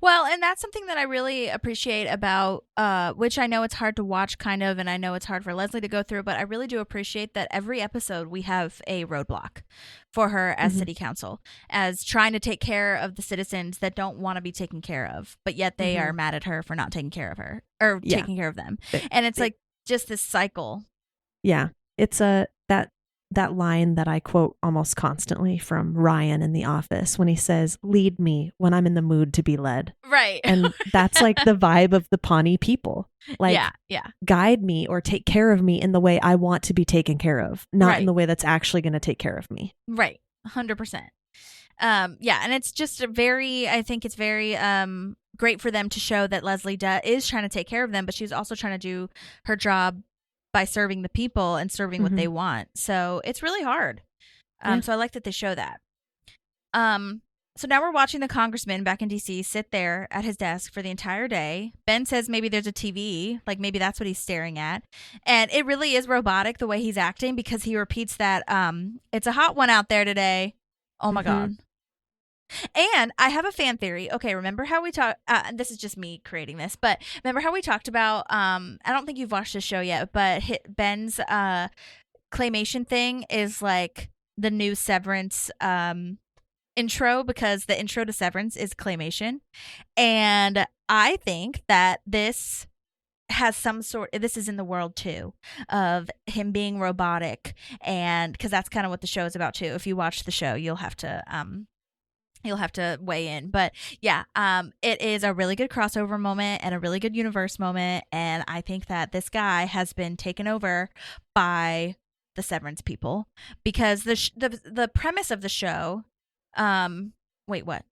Well, and that's something that I really appreciate about, which I know it's hard to watch kind of, and I know it's hard for Leslie to go through, but I really do appreciate that every episode we have a roadblock for her as city council, as trying to take care of the citizens that don't want to be taken care of, but yet they are mad at her for not taking care of her or taking care of them. And it's like just this cycle. Yeah. It's that line that I quote almost constantly from Ryan in The Office when he says, "Lead me when I'm in the mood to be led." Right. And that's like the vibe of the Pawnee people. Like, yeah. guide me or take care of me in the way I want to be taken care of, not Right. in the way that's actually going to take care of me. Right. 100%. And it's just I think it's very great for them to show that Leslie is trying to take care of them, but she's also trying to do her job by serving the people and serving what they want. So it's really hard. So I like that they show that. So now we're watching the congressman back in D.C. sit there at his desk for the entire day. Ben says maybe there's a TV, like maybe that's what he's staring at. And it really is robotic the way he's acting because he repeats that, "It's a hot one out there today." Oh my God. And I have a fan theory. Okay, remember how we talked, and this is just me creating this, but remember how we talked about, I don't think you've watched this show yet, but Ben's claymation thing is like the new Severance intro, because the intro to Severance is claymation. And I think that this has this is in the world too, of him being robotic, and because that's kind of what the show is about too. If you watch the show, you'll have to You'll have to weigh in. But yeah, it is a really good crossover moment and a really good universe moment. And I think that this guy has been taken over by the Severance people because the premise of the show. Wait, what?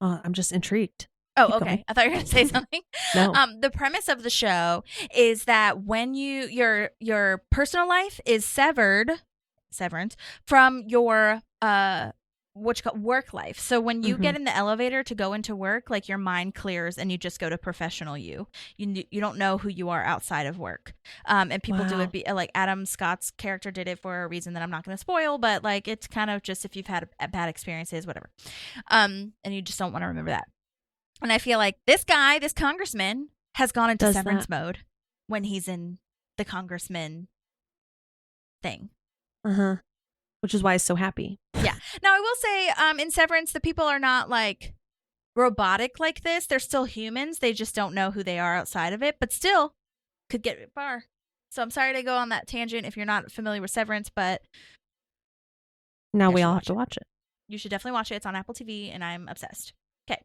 I'm just intrigued. Oh, Keep okay. going. I thought you were going to say something. No. The premise of the show is that when your personal life is severance from your what you call work life. So when you get in the elevator to go into work, like your mind clears and you just go to professional you. You don't know who you are outside of work. And people do it like Adam Scott's character did it for a reason that I'm not going to spoil, but like it's kind of just if you've had bad experiences, whatever. And you just don't want to remember that. And I feel like this congressman has gone into severance mode when he's in the congressman thing. Which is why he's so happy. Yeah. Now, I will say in Severance, the people are not like robotic like this. They're still humans. They just don't know who they are outside of it, but still could get far. So I'm sorry to go on that tangent if you're not familiar with Severance, but now we all have to watch it. You should definitely watch it. It's on Apple TV, and I'm obsessed. Okay.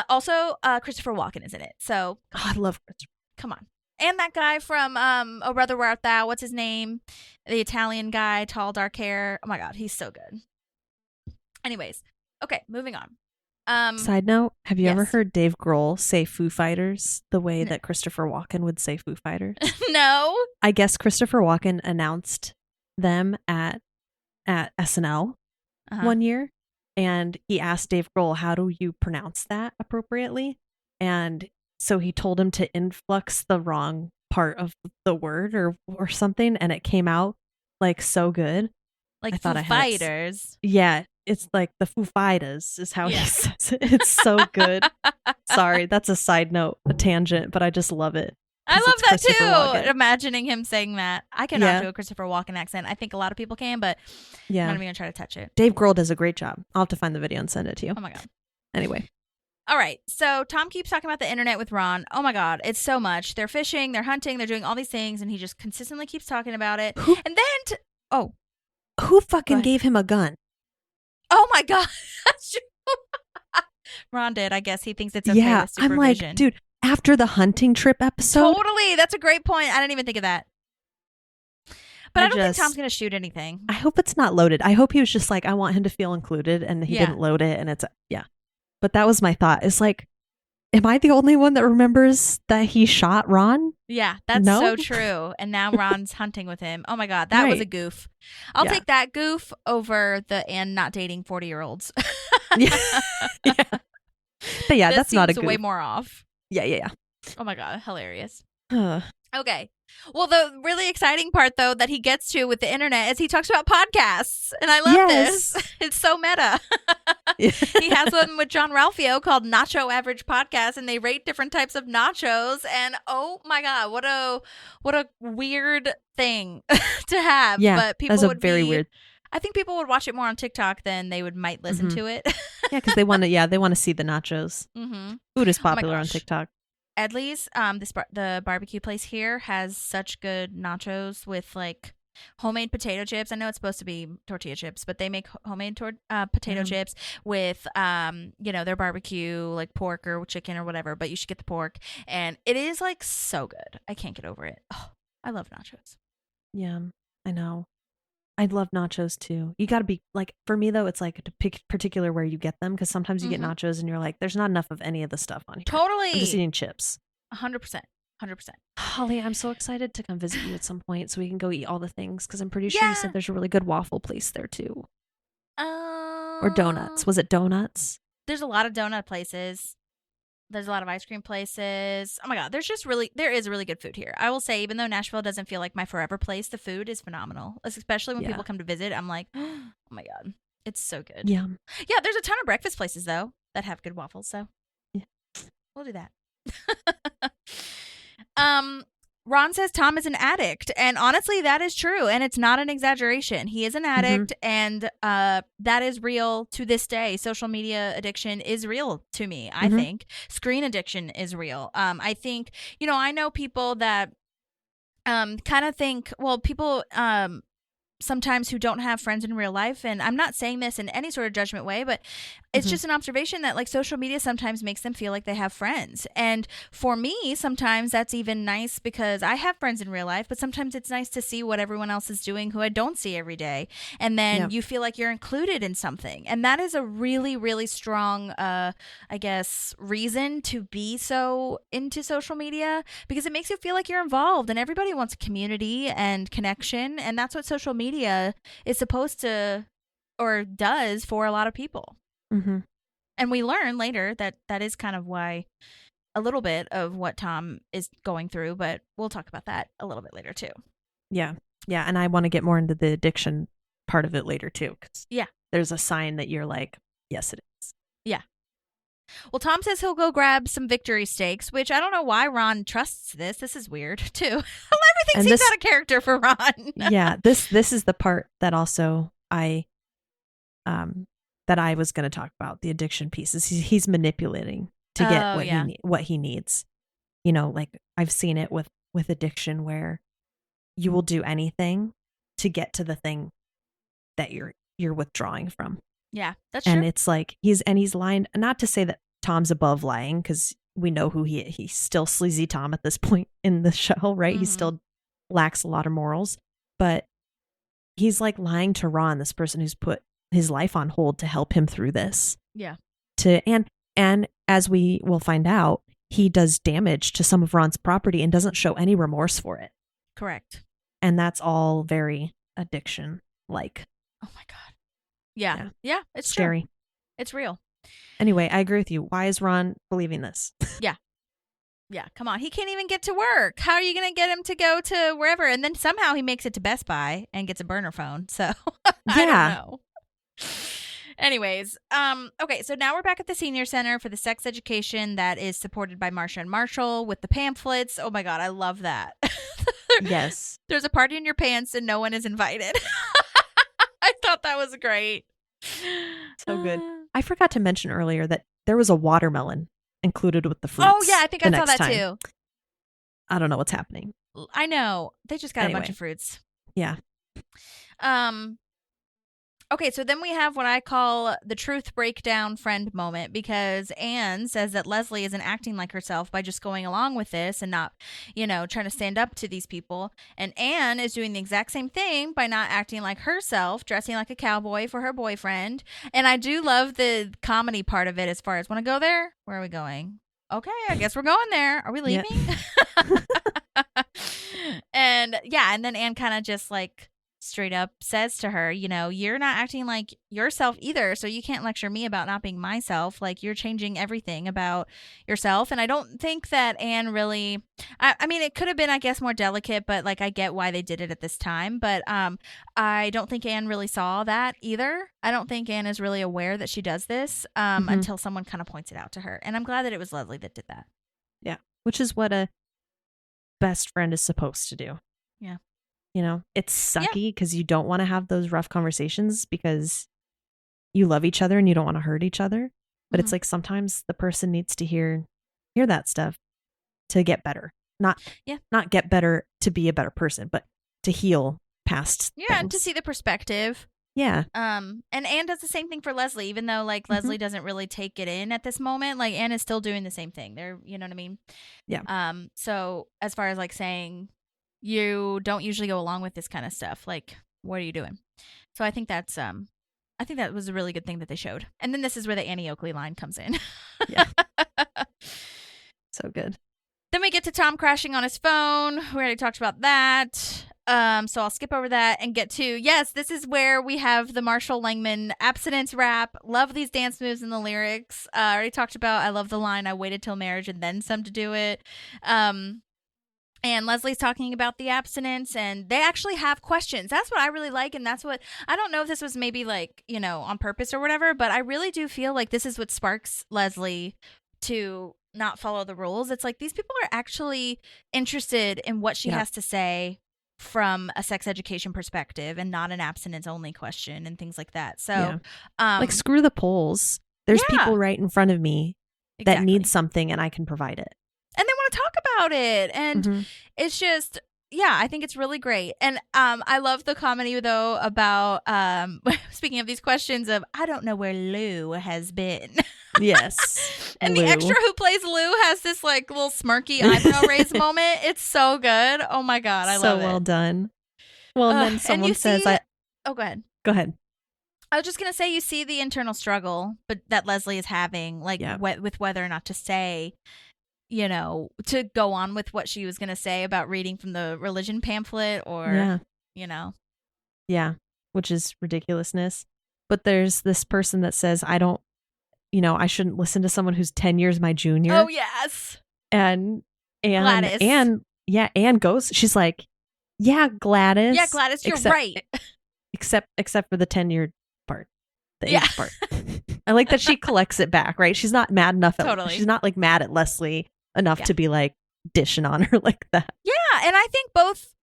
Also, Christopher Walken is in it. So I love Christopher. Come on. And that guy from Oh Brother Where Art Thou? What's his name? The Italian guy, tall, dark hair. Oh my God, he's so good. Anyways, okay, moving on. Side note: have you ever heard Dave Grohl say Foo Fighters the way that Christopher Walken would say Foo Fighters? No. I guess Christopher Walken announced them at SNL one year, and he asked Dave Grohl, "How do you pronounce that appropriately?" And so he told him to influx the wrong part of the word or something, and it came out like so good. Like Foo Fighters. Yeah, it's like the Foo Fighters is how he says it. It's so good. Sorry, that's a side note, a tangent, but I just love it. I love that too. Walken. Imagining him saying that. I cannot do a Christopher Walken accent. I think a lot of people can, but I'm not even going to try to touch it. Dave Grohl does a great job. I'll have to find the video and send it to you. Oh my God. Anyway. All right. So Tom keeps talking about the internet with Ron. Oh my God. It's so much. They're fishing, they're hunting, they're doing all these things, and he just consistently keeps talking about it. And then, who fucking gave him a gun? Oh my God. That's true. Ron did. I guess he thinks it's okay with supervision. I'm like, dude, after the hunting trip episode. Totally. That's a great point. I didn't even think of that. But I don't think Tom's going to shoot anything. I hope it's not loaded. I hope he was just like, I want him to feel included, and he didn't load it, and it's, But that was my thought. It's like, am I the only one that remembers that he shot Ron? Yeah, that's so true. And now Ron's hunting with him. Oh my God, that was a goof. I'll take that goof over and not dating 40-year-olds. Yeah. But yeah, that's not a goof. Way more off. Yeah. Oh my God, hilarious. Okay. Well, the really exciting part, though, that he gets to with the internet is he talks about podcasts. And I love this. It's so meta. He has one with John Ralphio called Nacho Average Podcast, and they rate different types of nachos. And oh my God, what a weird thing to have. Yeah, but people that's very weird. I think people would watch it more on TikTok than they might listen to it. Yeah, because they want to see the nachos. Food is popular on TikTok. Edley's, the barbecue place here has such good nachos with like homemade potato chips. I know it's supposed to be tortilla chips, but they make homemade potato chips with their barbecue, like pork or chicken or whatever, but you should get the pork, and it is like so good. I can't get over it. Oh, I love nachos. Yeah, I know. I love nachos too. You got to be like, for me though, it's like particular where you get them, because sometimes you get nachos and you're like, there's not enough of any of the stuff on here. Totally. I'm just eating chips. 100%. Holly, I'm so excited to come visit you at some point so we can go eat all the things, because I'm pretty sure you said there's a really good waffle place there too. Or donuts. Was it donuts? There's a lot of donut places. There's a lot of ice cream places. Oh my God, there is really good food here. I will say, even though Nashville doesn't feel like my forever place, the food is phenomenal. Especially when people come to visit, I'm like, oh my God, it's so good. Yeah. Yeah, there's a ton of breakfast places though that have good waffles, so we'll do that. Ron says Tom is an addict, and honestly, that is true, and it's not an exaggeration. He is an addict, and that is real to this day. Social media addiction is real to me, I think. Screen addiction is real. I think, I know people that kind of think, well, people sometimes who don't have friends in real life. And I'm not saying this in any sort of judgment way, but it's just an observation that like social media sometimes makes them feel like they have friends. And for me, sometimes that's even nice because I have friends in real life, but sometimes it's nice to see what everyone else is doing who I don't see every day. And then you feel like you're included in something. And that is a really, really strong, I guess, reason to be so into social media, because it makes you feel like you're involved, and everybody wants a community and connection. And that's what social media is supposed to, or does, for a lot of people. And we learn later that that is kind of why, a little bit of what Tom is going through, but we'll talk about that a little bit later too. Yeah. And I want to get more into the addiction part of it later too. 'Cause there's a sign that you're like, yes, it is. Yeah. Well, Tom says he'll go grab some victory steaks, which I don't know why Ron trusts this. This is weird too. Everything seems out of character for Ron. Yeah. This is the part that also that I was going to talk about, the addiction pieces. He's manipulating to get what he needs. You know, like I've seen it with addiction where you will do anything to get to the thing that you're withdrawing from. Yeah, that's true. And it's like he's lying. Not to say that Tom's above lying, because we know who he's still sleazy Tom at this point in the show, right? He still lacks a lot of morals, but he's like lying to Ron, this person who's put his life on hold to help him through this. Yeah. And as we will find out, he does damage to some of Ron's property and doesn't show any remorse for it. Correct. And that's all very addiction like. Oh my God. Yeah, it's scary. True. It's real. Anyway, I agree with you. Why is Ron believing this? Yeah, come on. He can't even get to work. How are you going to get him to go to wherever? And then somehow he makes it to Best Buy and gets a burner phone. So I don't know. Anyways, okay, so now we're back at the senior center for the sex education that is supported by Marsha and Marshall with the pamphlets. Oh my God, I love that. Yes. There's a party in your pants and no one is invited. I thought that was great. So good. I forgot to mention earlier that there was a watermelon included with the fruits. Oh yeah, I think I saw that too. I don't know what's happening. I know. They just got a bunch of fruits. Yeah. Okay, so then we have what I call the truth breakdown friend moment, because Anne says that Leslie isn't acting like herself by just going along with this and not, trying to stand up to these people. And Anne is doing the exact same thing by not acting like herself, dressing like a cowboy for her boyfriend. And I do love the comedy part of it as far as, want to go there? Where are we going? Okay, I guess we're going there. Are we leaving? Yep. And then Anne kind of just like straight up says to her, you're not acting like yourself either, so you can't lecture me about not being myself. Like, you're changing everything about yourself. And I don't think that Anne really, I mean, it could have been, I guess, more delicate, but like, I get why they did it at this time. But I don't think Anne really saw that either. I don't think Anne is really aware that she does this until someone kind of points it out to her. And I'm glad that it was Leslie that did that. Yeah. Which is what a best friend is supposed to do. Yeah. It's sucky because you don't want to have those rough conversations because you love each other and you don't want to hurt each other. But it's like sometimes the person needs to hear that stuff to get better. Not get better to be a better person, but to heal past things. And to see the perspective. Yeah. And Anne does the same thing for Leslie, even though like Leslie doesn't really take it in at this moment. Like, Anne is still doing the same thing. They're, you know what I mean? Yeah. So as far as like saying, you don't usually go along with this kind of stuff, like, what are you doing? So I think that was a really good thing that they showed. And then this is where the Annie Oakley line comes in. Yeah. So good. Then we get to Tom crashing on his phone. We already talked about that. So I'll skip over that and get to, yes, this is where we have the Marshall Langman abstinence rap. Love these dance moves and the lyrics. I already talked about, I love the line, I waited till marriage and then some to do it. And Leslie's talking about the abstinence, and they actually have questions. That's what I really like, and that's what, I don't know if this was maybe like, on purpose or whatever, but I really do feel like this is what sparks Leslie to not follow the rules. It's like these people are actually interested in what she has to say from a sex education perspective and not an abstinence-only question and things like that. So, like, screw the polls. There's people right in front of me that need something, and I can provide it. And they want to talk about it. And it's just, I think it's really great. And I love the comedy though about speaking of these questions of I don't know where Lou has been. Yes. And Lou. the extra who plays Lou has this like little smirky eyebrow raise moment. It's so good. Oh my god, I love it. So well done. Well, and then someone you says, see, oh, go ahead. Go ahead. I was just gonna say, you see the internal struggle, but that Leslie is having, like with whether or not to say, to go on with what she was gonna say about reading from the religion pamphlet, or yeah, which is ridiculousness. But there's this person that says, I shouldn't listen to someone who's 10 years my junior. Oh yes, and Gladys. Anne goes. She's like, yeah, Gladys. Yeah, Gladys, you're right. Except for the 10-year part, the age part. I like that she collects it back, right? She's not mad enough. She's not like mad at Leslie enough to be like dishing on her like that. Yeah, and I think both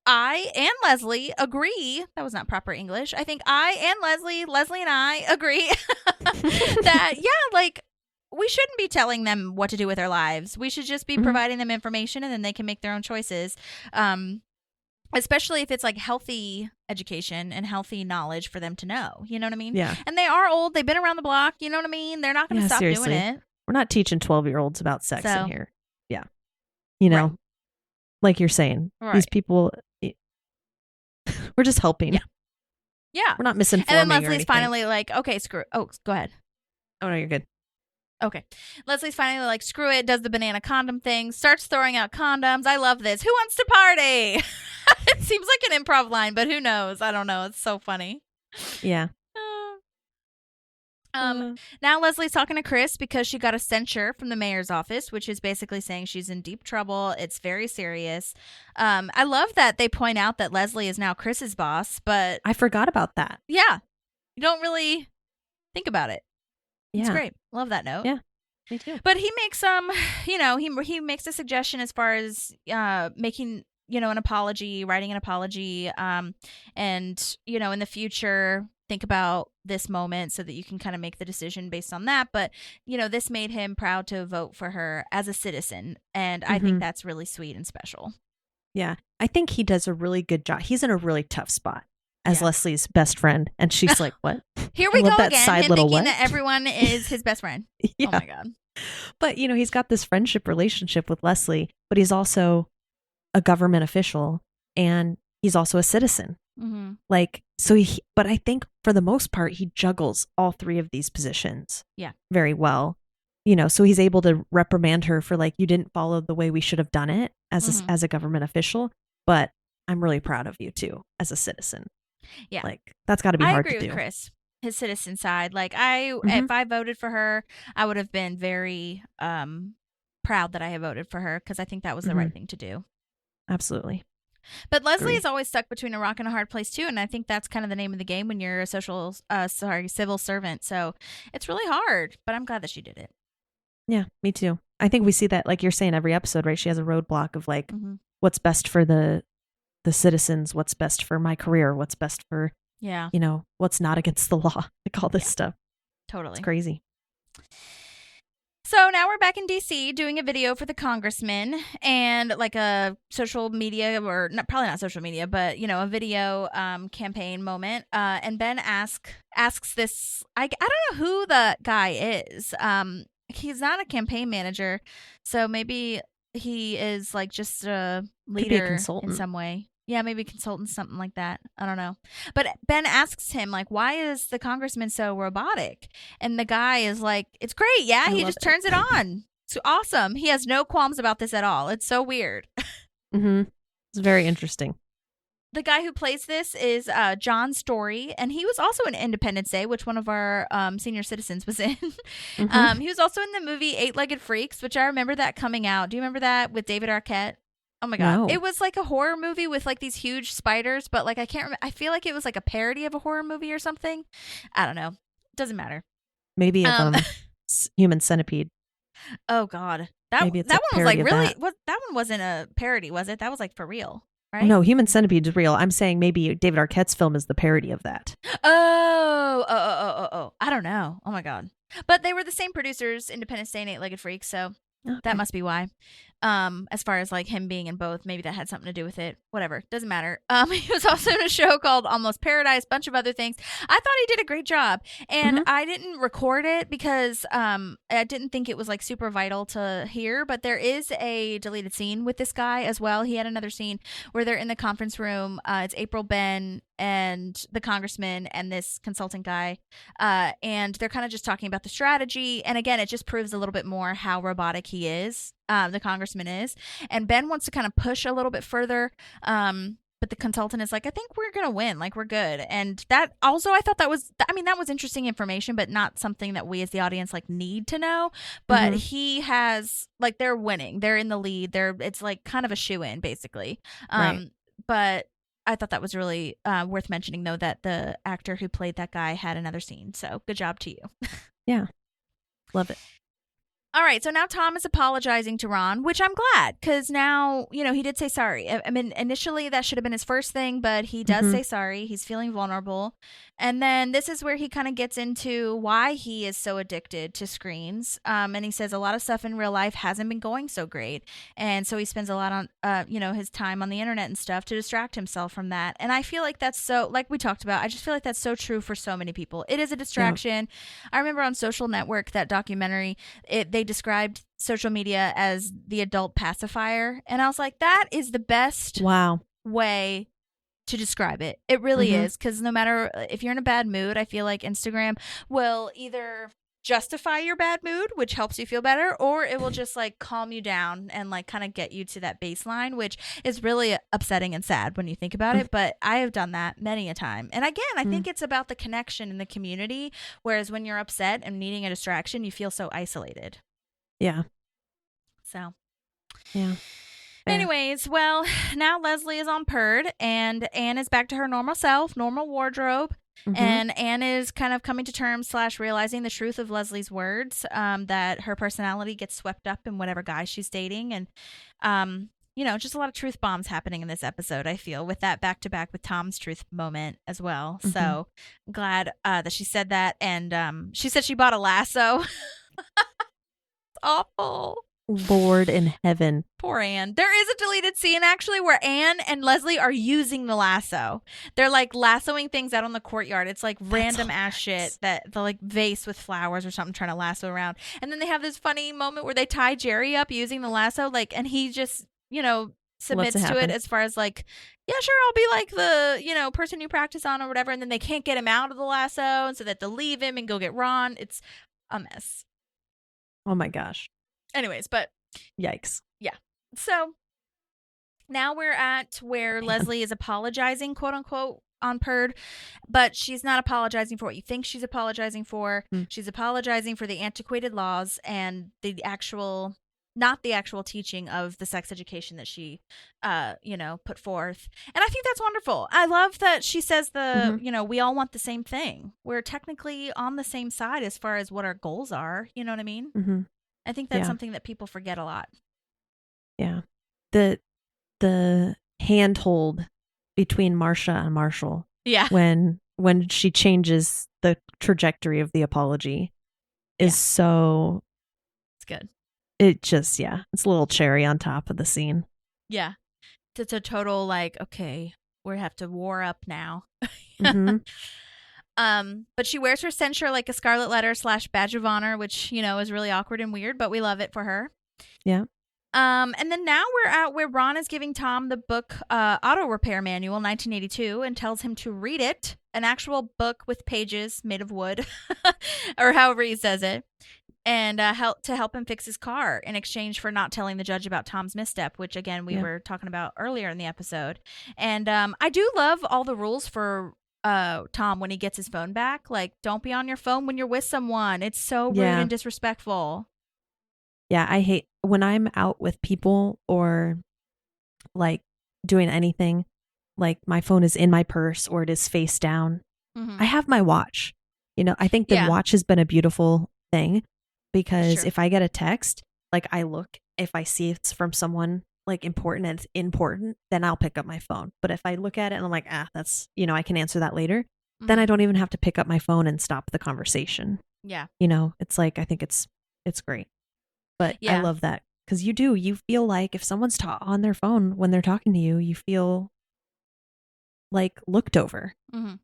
I and Leslie agree. That was not proper English. I think I and Leslie and I agree that, like, we shouldn't be telling them what to do with their lives. We should just be providing them information, and then they can make their own choices. Especially if it's like healthy education and healthy knowledge for them to know. You know what I mean? Yeah. And they are old. They've been around the block. You know what I mean? They're not going to stop doing it. We're not teaching 12-year-olds about sex in here. Yeah. Like you're saying, these people, we're just helping. Yeah. We're not misinforming. And then Leslie's finally like, okay, screw it. Oh, go ahead. Oh, no, you're good. Okay. Leslie's finally like, screw it, does the banana condom thing, starts throwing out condoms. I love this. Who wants to party? It seems like an improv line, but who knows? I don't know. It's so funny. Yeah. Now Leslie's talking to Chris because she got a censure from the mayor's office, which is basically saying she's in deep trouble. It's very serious. I love that they point out that Leslie is now Chris's boss, but I forgot about that. Yeah. You don't really think about it. It's great. Love that note. Yeah, me too. But he makes he makes a suggestion as far as making an apology, writing an apology, and in the future think about this moment so that you can kind of make the decision based on that. But this made him proud to vote for her as a citizen, and I think that's really sweet and special. Yeah, I think he does a really good job. He's in a really tough spot as Leslie's best friend, and she's like, "What? Here we go again, him thinking what? that everyone is his best friend." Yeah. Oh my god! But he's got this friendship relationship with Leslie, but he's also a government official, and he's also a citizen. Mm-hmm. But I think for the most part, he juggles all three of these positions. Yeah, very well. So he's able to reprimand her for like, you didn't follow the way we should have done it as a government official. But I'm really proud of you too as a citizen. Yeah, like that's got to be hard to do. I agree with Chris. His citizen side, like if I voted for her, I would have been very proud that I had voted for her because I think that was the right thing to do. Absolutely. But Leslie is always stuck between a rock and a hard place too, and I think that's kind of the name of the game when you're a civil servant. So it's really hard, but I'm glad that she did it. Yeah, me too. I think we see that, like you're saying, every episode, right? She has a roadblock of like, what's best for the citizens, what's best for my career, what's best for what's not against the law, like all this stuff. Totally, it's crazy. So now we're back in DC doing a video for the congressman and like a social media probably not social media, but a video campaign moment. And Ben asks this. I don't know who the guy is. He's not a campaign manager, so maybe he is like just a leader in some way. Yeah, maybe consultant, something like that. I don't know. But Ben asks him, like, why is the congressman so robotic? And the guy is like, it's great. Yeah, he just turns it on. It's awesome. He has no qualms about this at all. It's so weird. It's very interesting. The guy who plays this is John Story, and he was also in Independence Day, which one of our senior citizens was in. He was also in the movie Eight-Legged Freaks, which I remember that coming out. Do you remember that with David Arquette? Oh my god. No. It was like a horror movie with like these huge spiders, but like I can't remember. I feel like it was like a parody of a horror movie or something. I don't know. Doesn't matter. Maybe Human Centipede. Oh god. That one was like really that one wasn't a parody, was it? That was like for real, right? No, Human Centipede is real. I'm saying maybe David Arquette's film is the parody of that. Oh. I don't know. Oh my god. But they were the same producers, Independence Day and Eight-Legged Freaks, so that must be why. As far as like him being in both, maybe that had something to do with it. Whatever, doesn't matter. He was also in a show called Almost Paradise, bunch of other things. I thought he did a great job, and I didn't record it because I didn't think it was like super vital to hear. But there is a deleted scene with this guy as well. He had another scene where they're in the conference room. It's April, Ben, and the congressman and this consultant guy, and they're kind of just talking about the strategy. And again, it just proves a little bit more how robotic he is. The congressman is, and Ben wants to kind of push a little bit further. But the consultant is like, I think we're gonna win, like we're good. And that also, I thought that was, I mean, that was interesting information, but not something that we as the audience like need to know. But he has, like, they're winning, they're in the lead, it's like kind of a shoe-in basically. Right. But I thought that was really worth mentioning, though, that the actor who played that guy had another scene. So good job to you. Yeah. Love it. All right, so now Tom is apologizing to Ron, which I'm glad, because now, you know, he did say sorry. I mean, initially that should have been his first thing, but he does say sorry. He's feeling vulnerable. And then this is where he kind of gets into why he is so addicted to screens. And he says a lot of stuff in real life hasn't been going so great. And so he spends a lot on, you know, his time on the internet and stuff to distract himself from that. And I feel like that's so, like we talked about, I just feel like that's so true for so many people. It is a distraction. Yeah. I remember on Social Network, that documentary, they described social media as the adult pacifier, and I was like, that is the best way to describe it. It really is, because no matter if you're in a bad mood, I feel like Instagram will either justify your bad mood, which helps you feel better, or it will just like calm you down and like kind of get you to that baseline, which is really upsetting and sad when you think about it. But I have done that many a time. And again, I think it's about the connection in the community, whereas when you're upset and needing a distraction, you feel so isolated. Yeah. So. Yeah. Anyways, well, now Leslie is on PERD, and Anne is back to her normal self, normal wardrobe. And Anne is kind of coming to terms / realizing the truth of Leslie's words, that her personality gets swept up in whatever guy she's dating. And, you know, just a lot of truth bombs happening in this episode, I feel, with that back-to-back with Tom's truth moment as well. So I'm glad that she said that. And she said she bought a lasso. It's awful. Lord in heaven. Poor Anne. There is a deleted scene actually where Anne and Leslie are using the lasso. They're like lassoing things out on the courtyard. It's like random ass shit, that the like vase with flowers or something trying to lasso around. And then they have this funny moment where they tie Jerry up using the lasso, like, and he just, you know, submits to it as far as like, yeah, sure, I'll be like the, you know, person you practice on or whatever. And then they can't get him out of the lasso, and so that they'll leave him and go get Ron. It's a mess. Oh my gosh. Anyways, but yikes. Yeah. So now we're at where Leslie is apologizing, quote unquote, on PERD, but she's not apologizing for what you think she's apologizing for. She's apologizing for the antiquated laws and the actual, not the actual teaching of the sex education that she, you know, put forth. And I think that's wonderful. I love that she says you know, we all want the same thing. We're technically on the same side as far as what our goals are. You know what I mean? I think that's something that people forget a lot. Yeah. The handhold between Marcia and Marshall. Yeah. When she changes the trajectory of the apology is so... It's good. It just, it's a little cherry on top of the scene. Yeah. It's a total like, okay, we have to war up now. But she wears her censure like a scarlet letter / badge of honor, which, you know, is really awkward and weird, but we love it for her. Yeah. And then now we're at where Ron is giving Tom the book Auto Repair Manual 1982 and tells him to read it, an actual book with pages made of wood, or however he says it, and help him fix his car in exchange for not telling the judge about Tom's misstep, which, again, we were talking about earlier in the episode. And I do love all the rules for Tom when he gets his phone back. Like, don't be on your phone when you're with someone. It's so rude and disrespectful. Yeah, I hate when I'm out with people or like doing anything, like my phone is in my purse or it is face down. I have my watch. You know, I think the watch has been a beautiful thing, because if I get a text, like I look, if I see it's from someone like important and it's important, then I'll pick up my phone. But if I look at it and I'm like, that's, you know, I can answer that later, then I don't even have to pick up my phone and stop the conversation. Yeah. You know, it's like, I think it's great. But I love that Because you feel like if someone's on their phone when they're talking to you, you feel like looked over, Mhm.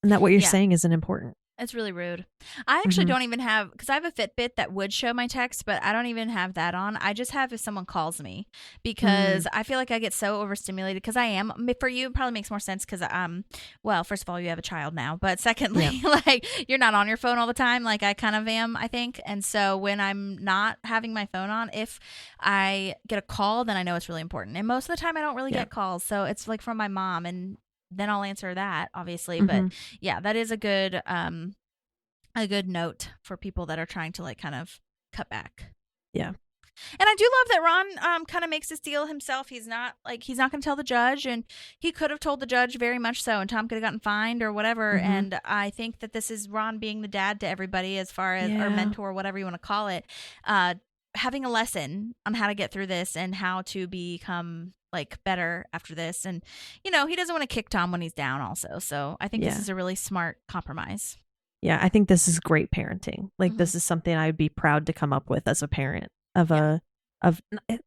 and that what you're Yeah. saying isn't important. It's really rude. I actually Mhm. don't even have, because I have a Fitbit that would show my text, but I don't even have that on. I just have if someone calls me, because I feel like I get so overstimulated, because I am. For you, it probably makes more sense because, well, first of all, you have a child now, but secondly, like, you're not on your phone all the time, like I kind of am, I think. And so when I'm not having my phone on, if I get a call, then I know it's really important. And most of the time, I don't really get calls, so it's like from my mom, and then I'll answer that, obviously. But yeah, that is a good note for people that are trying to like kind of cut back. Yeah. And I do love that Ron kind of makes this deal himself. He's not going to tell the judge, and he could have told the judge very much so, and Tom could have gotten fined or whatever. And I think that this is Ron being the dad to everybody, as far as or mentor, whatever you want to call it, having a lesson on how to get through this and how to become like better after this. And he doesn't want to kick Tom when he's down also. So I think this is a really smart compromise. Yeah, I think this is great parenting. Like this is something I would be proud to come up with as a parent of I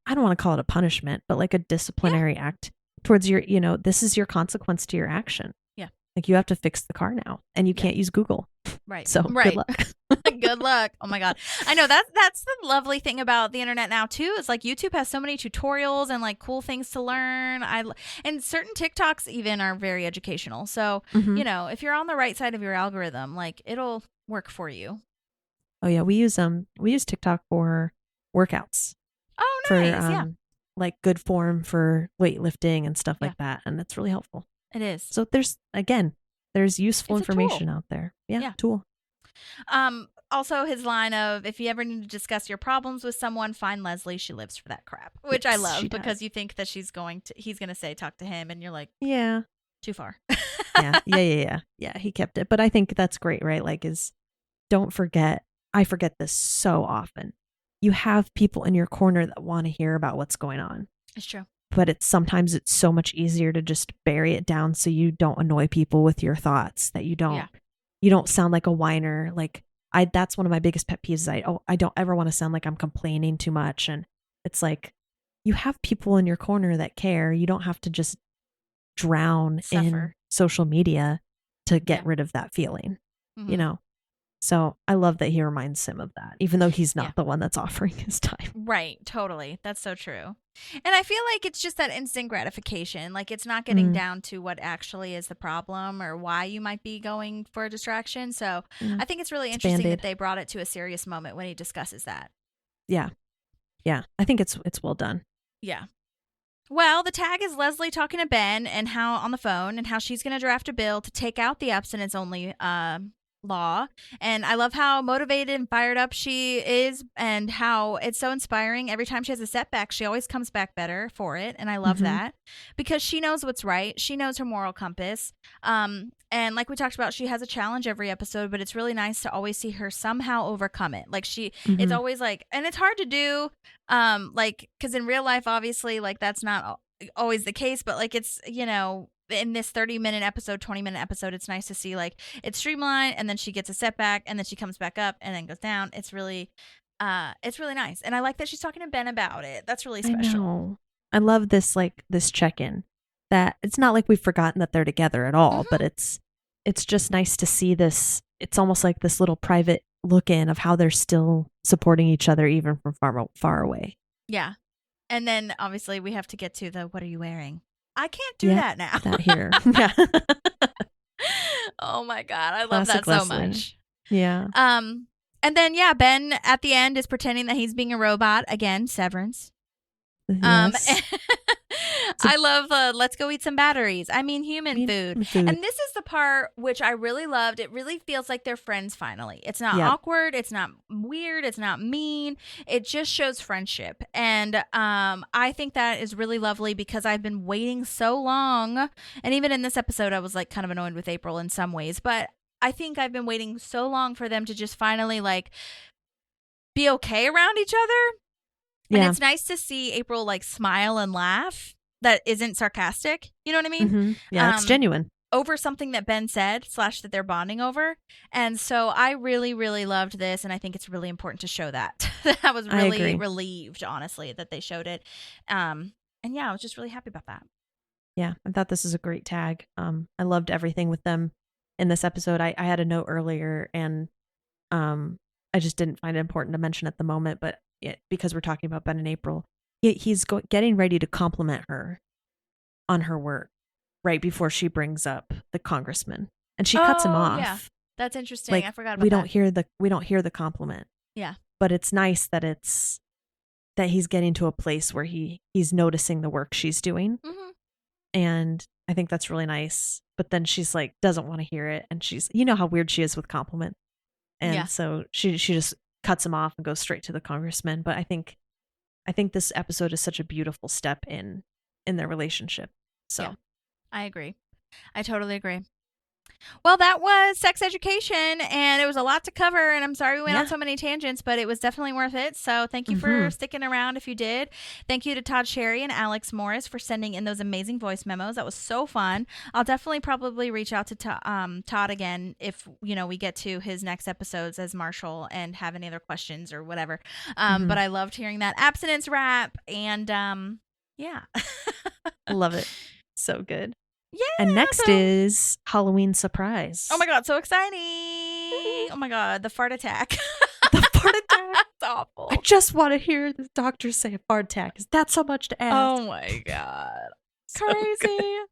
don't want to call it a punishment, but like a disciplinary act towards your, this is your consequence to your action. Yeah. Like you have to fix the car now, and you can't use Google. Right. So good luck. Good luck. Oh my God. I know that's the lovely thing about the internet now too. Is like YouTube has so many tutorials and like cool things to learn. And certain TikToks even are very educational. So, if you're on the right side of your algorithm, like it'll work for you. Oh yeah. We use TikTok for workouts. Oh, nice. For, like good form for weightlifting and stuff like that. And it's really helpful. It is. So there's useful information out there. Yeah. Tool. Also his line of, if you ever need to discuss your problems with someone, find Leslie. She lives for that crap, which I love, because you think that he's going to say, talk to him. And you're like, yeah, too far. Yeah. He kept it. But I think that's great, right? Like don't forget, I forget this so often. You have people in your corner that want to hear about what's going on. It's true. But sometimes it's so much easier to just bury it down so you don't annoy people with your thoughts, that you don't sound like a whiner. Like that's one of my biggest pet peeves. I don't ever want to sound like I'm complaining too much. And it's like, you have people in your corner that care. You don't have to just drown in social media to get rid of that feeling, So I love that he reminds him of that, even though he's not the one that's offering his time. Right. Totally. That's so true. And I feel like it's just that instant gratification. Like it's not getting down to what actually is the problem or why you might be going for a distraction. So I think it's really interesting that they brought it to a serious moment when he discusses that. Yeah. Yeah. I think it's well done. Yeah. Well, the tag is Leslie talking to Ben and how on the phone and how she's going to draft a bill to take out the abstinence-only law. And I love how motivated and fired up she is, and how it's so inspiring. Every time she has a setback, she always comes back better for it. And I love that, because she knows what's right. She knows her moral compass. And like we talked about, she has a challenge every episode, but it's really nice to always see her somehow overcome it. Like it's always like, and it's hard to do, like, because in real life, obviously, like that's not always the case, but like it's, in this 30-minute episode, 20-minute episode, it's nice to see like it's streamlined, and then she gets a setback, and then she comes back up and then goes down. It's really nice. And I like that she's talking to Ben about it. That's really special. I love this check-in, that it's not like we've forgotten that they're together at all, but it's just nice to see this. It's almost like this little private look in of how they're still supporting each other even from far away. Yeah. And then obviously we have to get to the, what are you wearing? I can't do that now. That here. Yeah. Oh my God. I love that so much. Yeah. And then, Ben at the end is pretending that he's being a robot. Again, Severance. Yes. I love let's go eat some batteries. I mean, human food. And this is the part which I really loved. It really feels like they're friends finally. It's not awkward. It's not weird. It's not mean. It just shows friendship. And I think that is really lovely, because I've been waiting so long. And even in this episode, I was like kind of annoyed with April in some ways. But I think I've been waiting so long for them to just finally like be okay around each other. And it's nice to see April like smile and laugh. That isn't sarcastic. You know what I mean? Yeah, it's genuine. over something that Ben said / that they're bonding over. And so I really, really loved this. And I think it's really important to show that. I was I really agree. relieved, honestly, that they showed it. And yeah, I was just really happy about that. Yeah, I thought this is a great tag. I loved everything with them in this episode. I had a note earlier, and I just didn't find it important to mention at the moment, but because we're talking about Ben and April, he's getting ready to compliment her on her work right before she brings up the congressman, and she cuts him off. Yeah, that's interesting. Like, I forgot about we that. don't hear the compliment. Yeah, but it's nice that he's getting to a place where he's noticing the work she's doing. Mm-hmm. And I think that's really nice. But then she's like, doesn't want to hear it. And she's, you know how weird she is with compliments. And so she just cuts him off and goes straight to the congressman. But I think this episode is such a beautiful step in their relationship. So yeah, I agree. I totally agree. Well, that was sex education, and it was a lot to cover, and I'm sorry we went on so many tangents, but it was definitely worth it. So thank you for sticking around if you did. Thank you to Todd Sherry and Alex Morris for sending in those amazing voice memos. That was so fun. I'll definitely probably reach out to Todd again if, we get to his next episodes as Marshall and have any other questions or whatever. But I loved hearing that abstinence rap, and yeah. Love it. So good. Yeah. And next is Halloween surprise. Oh my God, so exciting. Oh my God, the fart attack. The fart attack. That's awful. I just want to hear the doctor say a fart attack. Is that so much to ask? Oh my God. So crazy. good.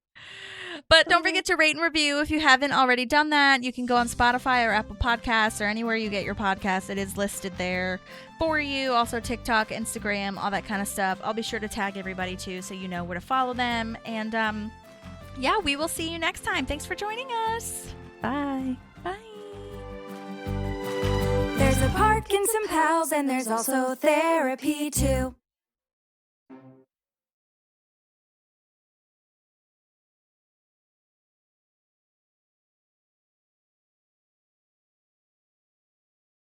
But don't forget to rate and review if you haven't already done that. You can go on Spotify or Apple Podcasts or anywhere you get your podcasts. It is listed there for you. Also TikTok, Instagram, all that kind of stuff. I'll be sure to tag everybody too so you know where to follow them. And yeah, we will see you next time. Thanks for joining us. Bye. Bye. There's a Parkinson Pals and there's also therapy too.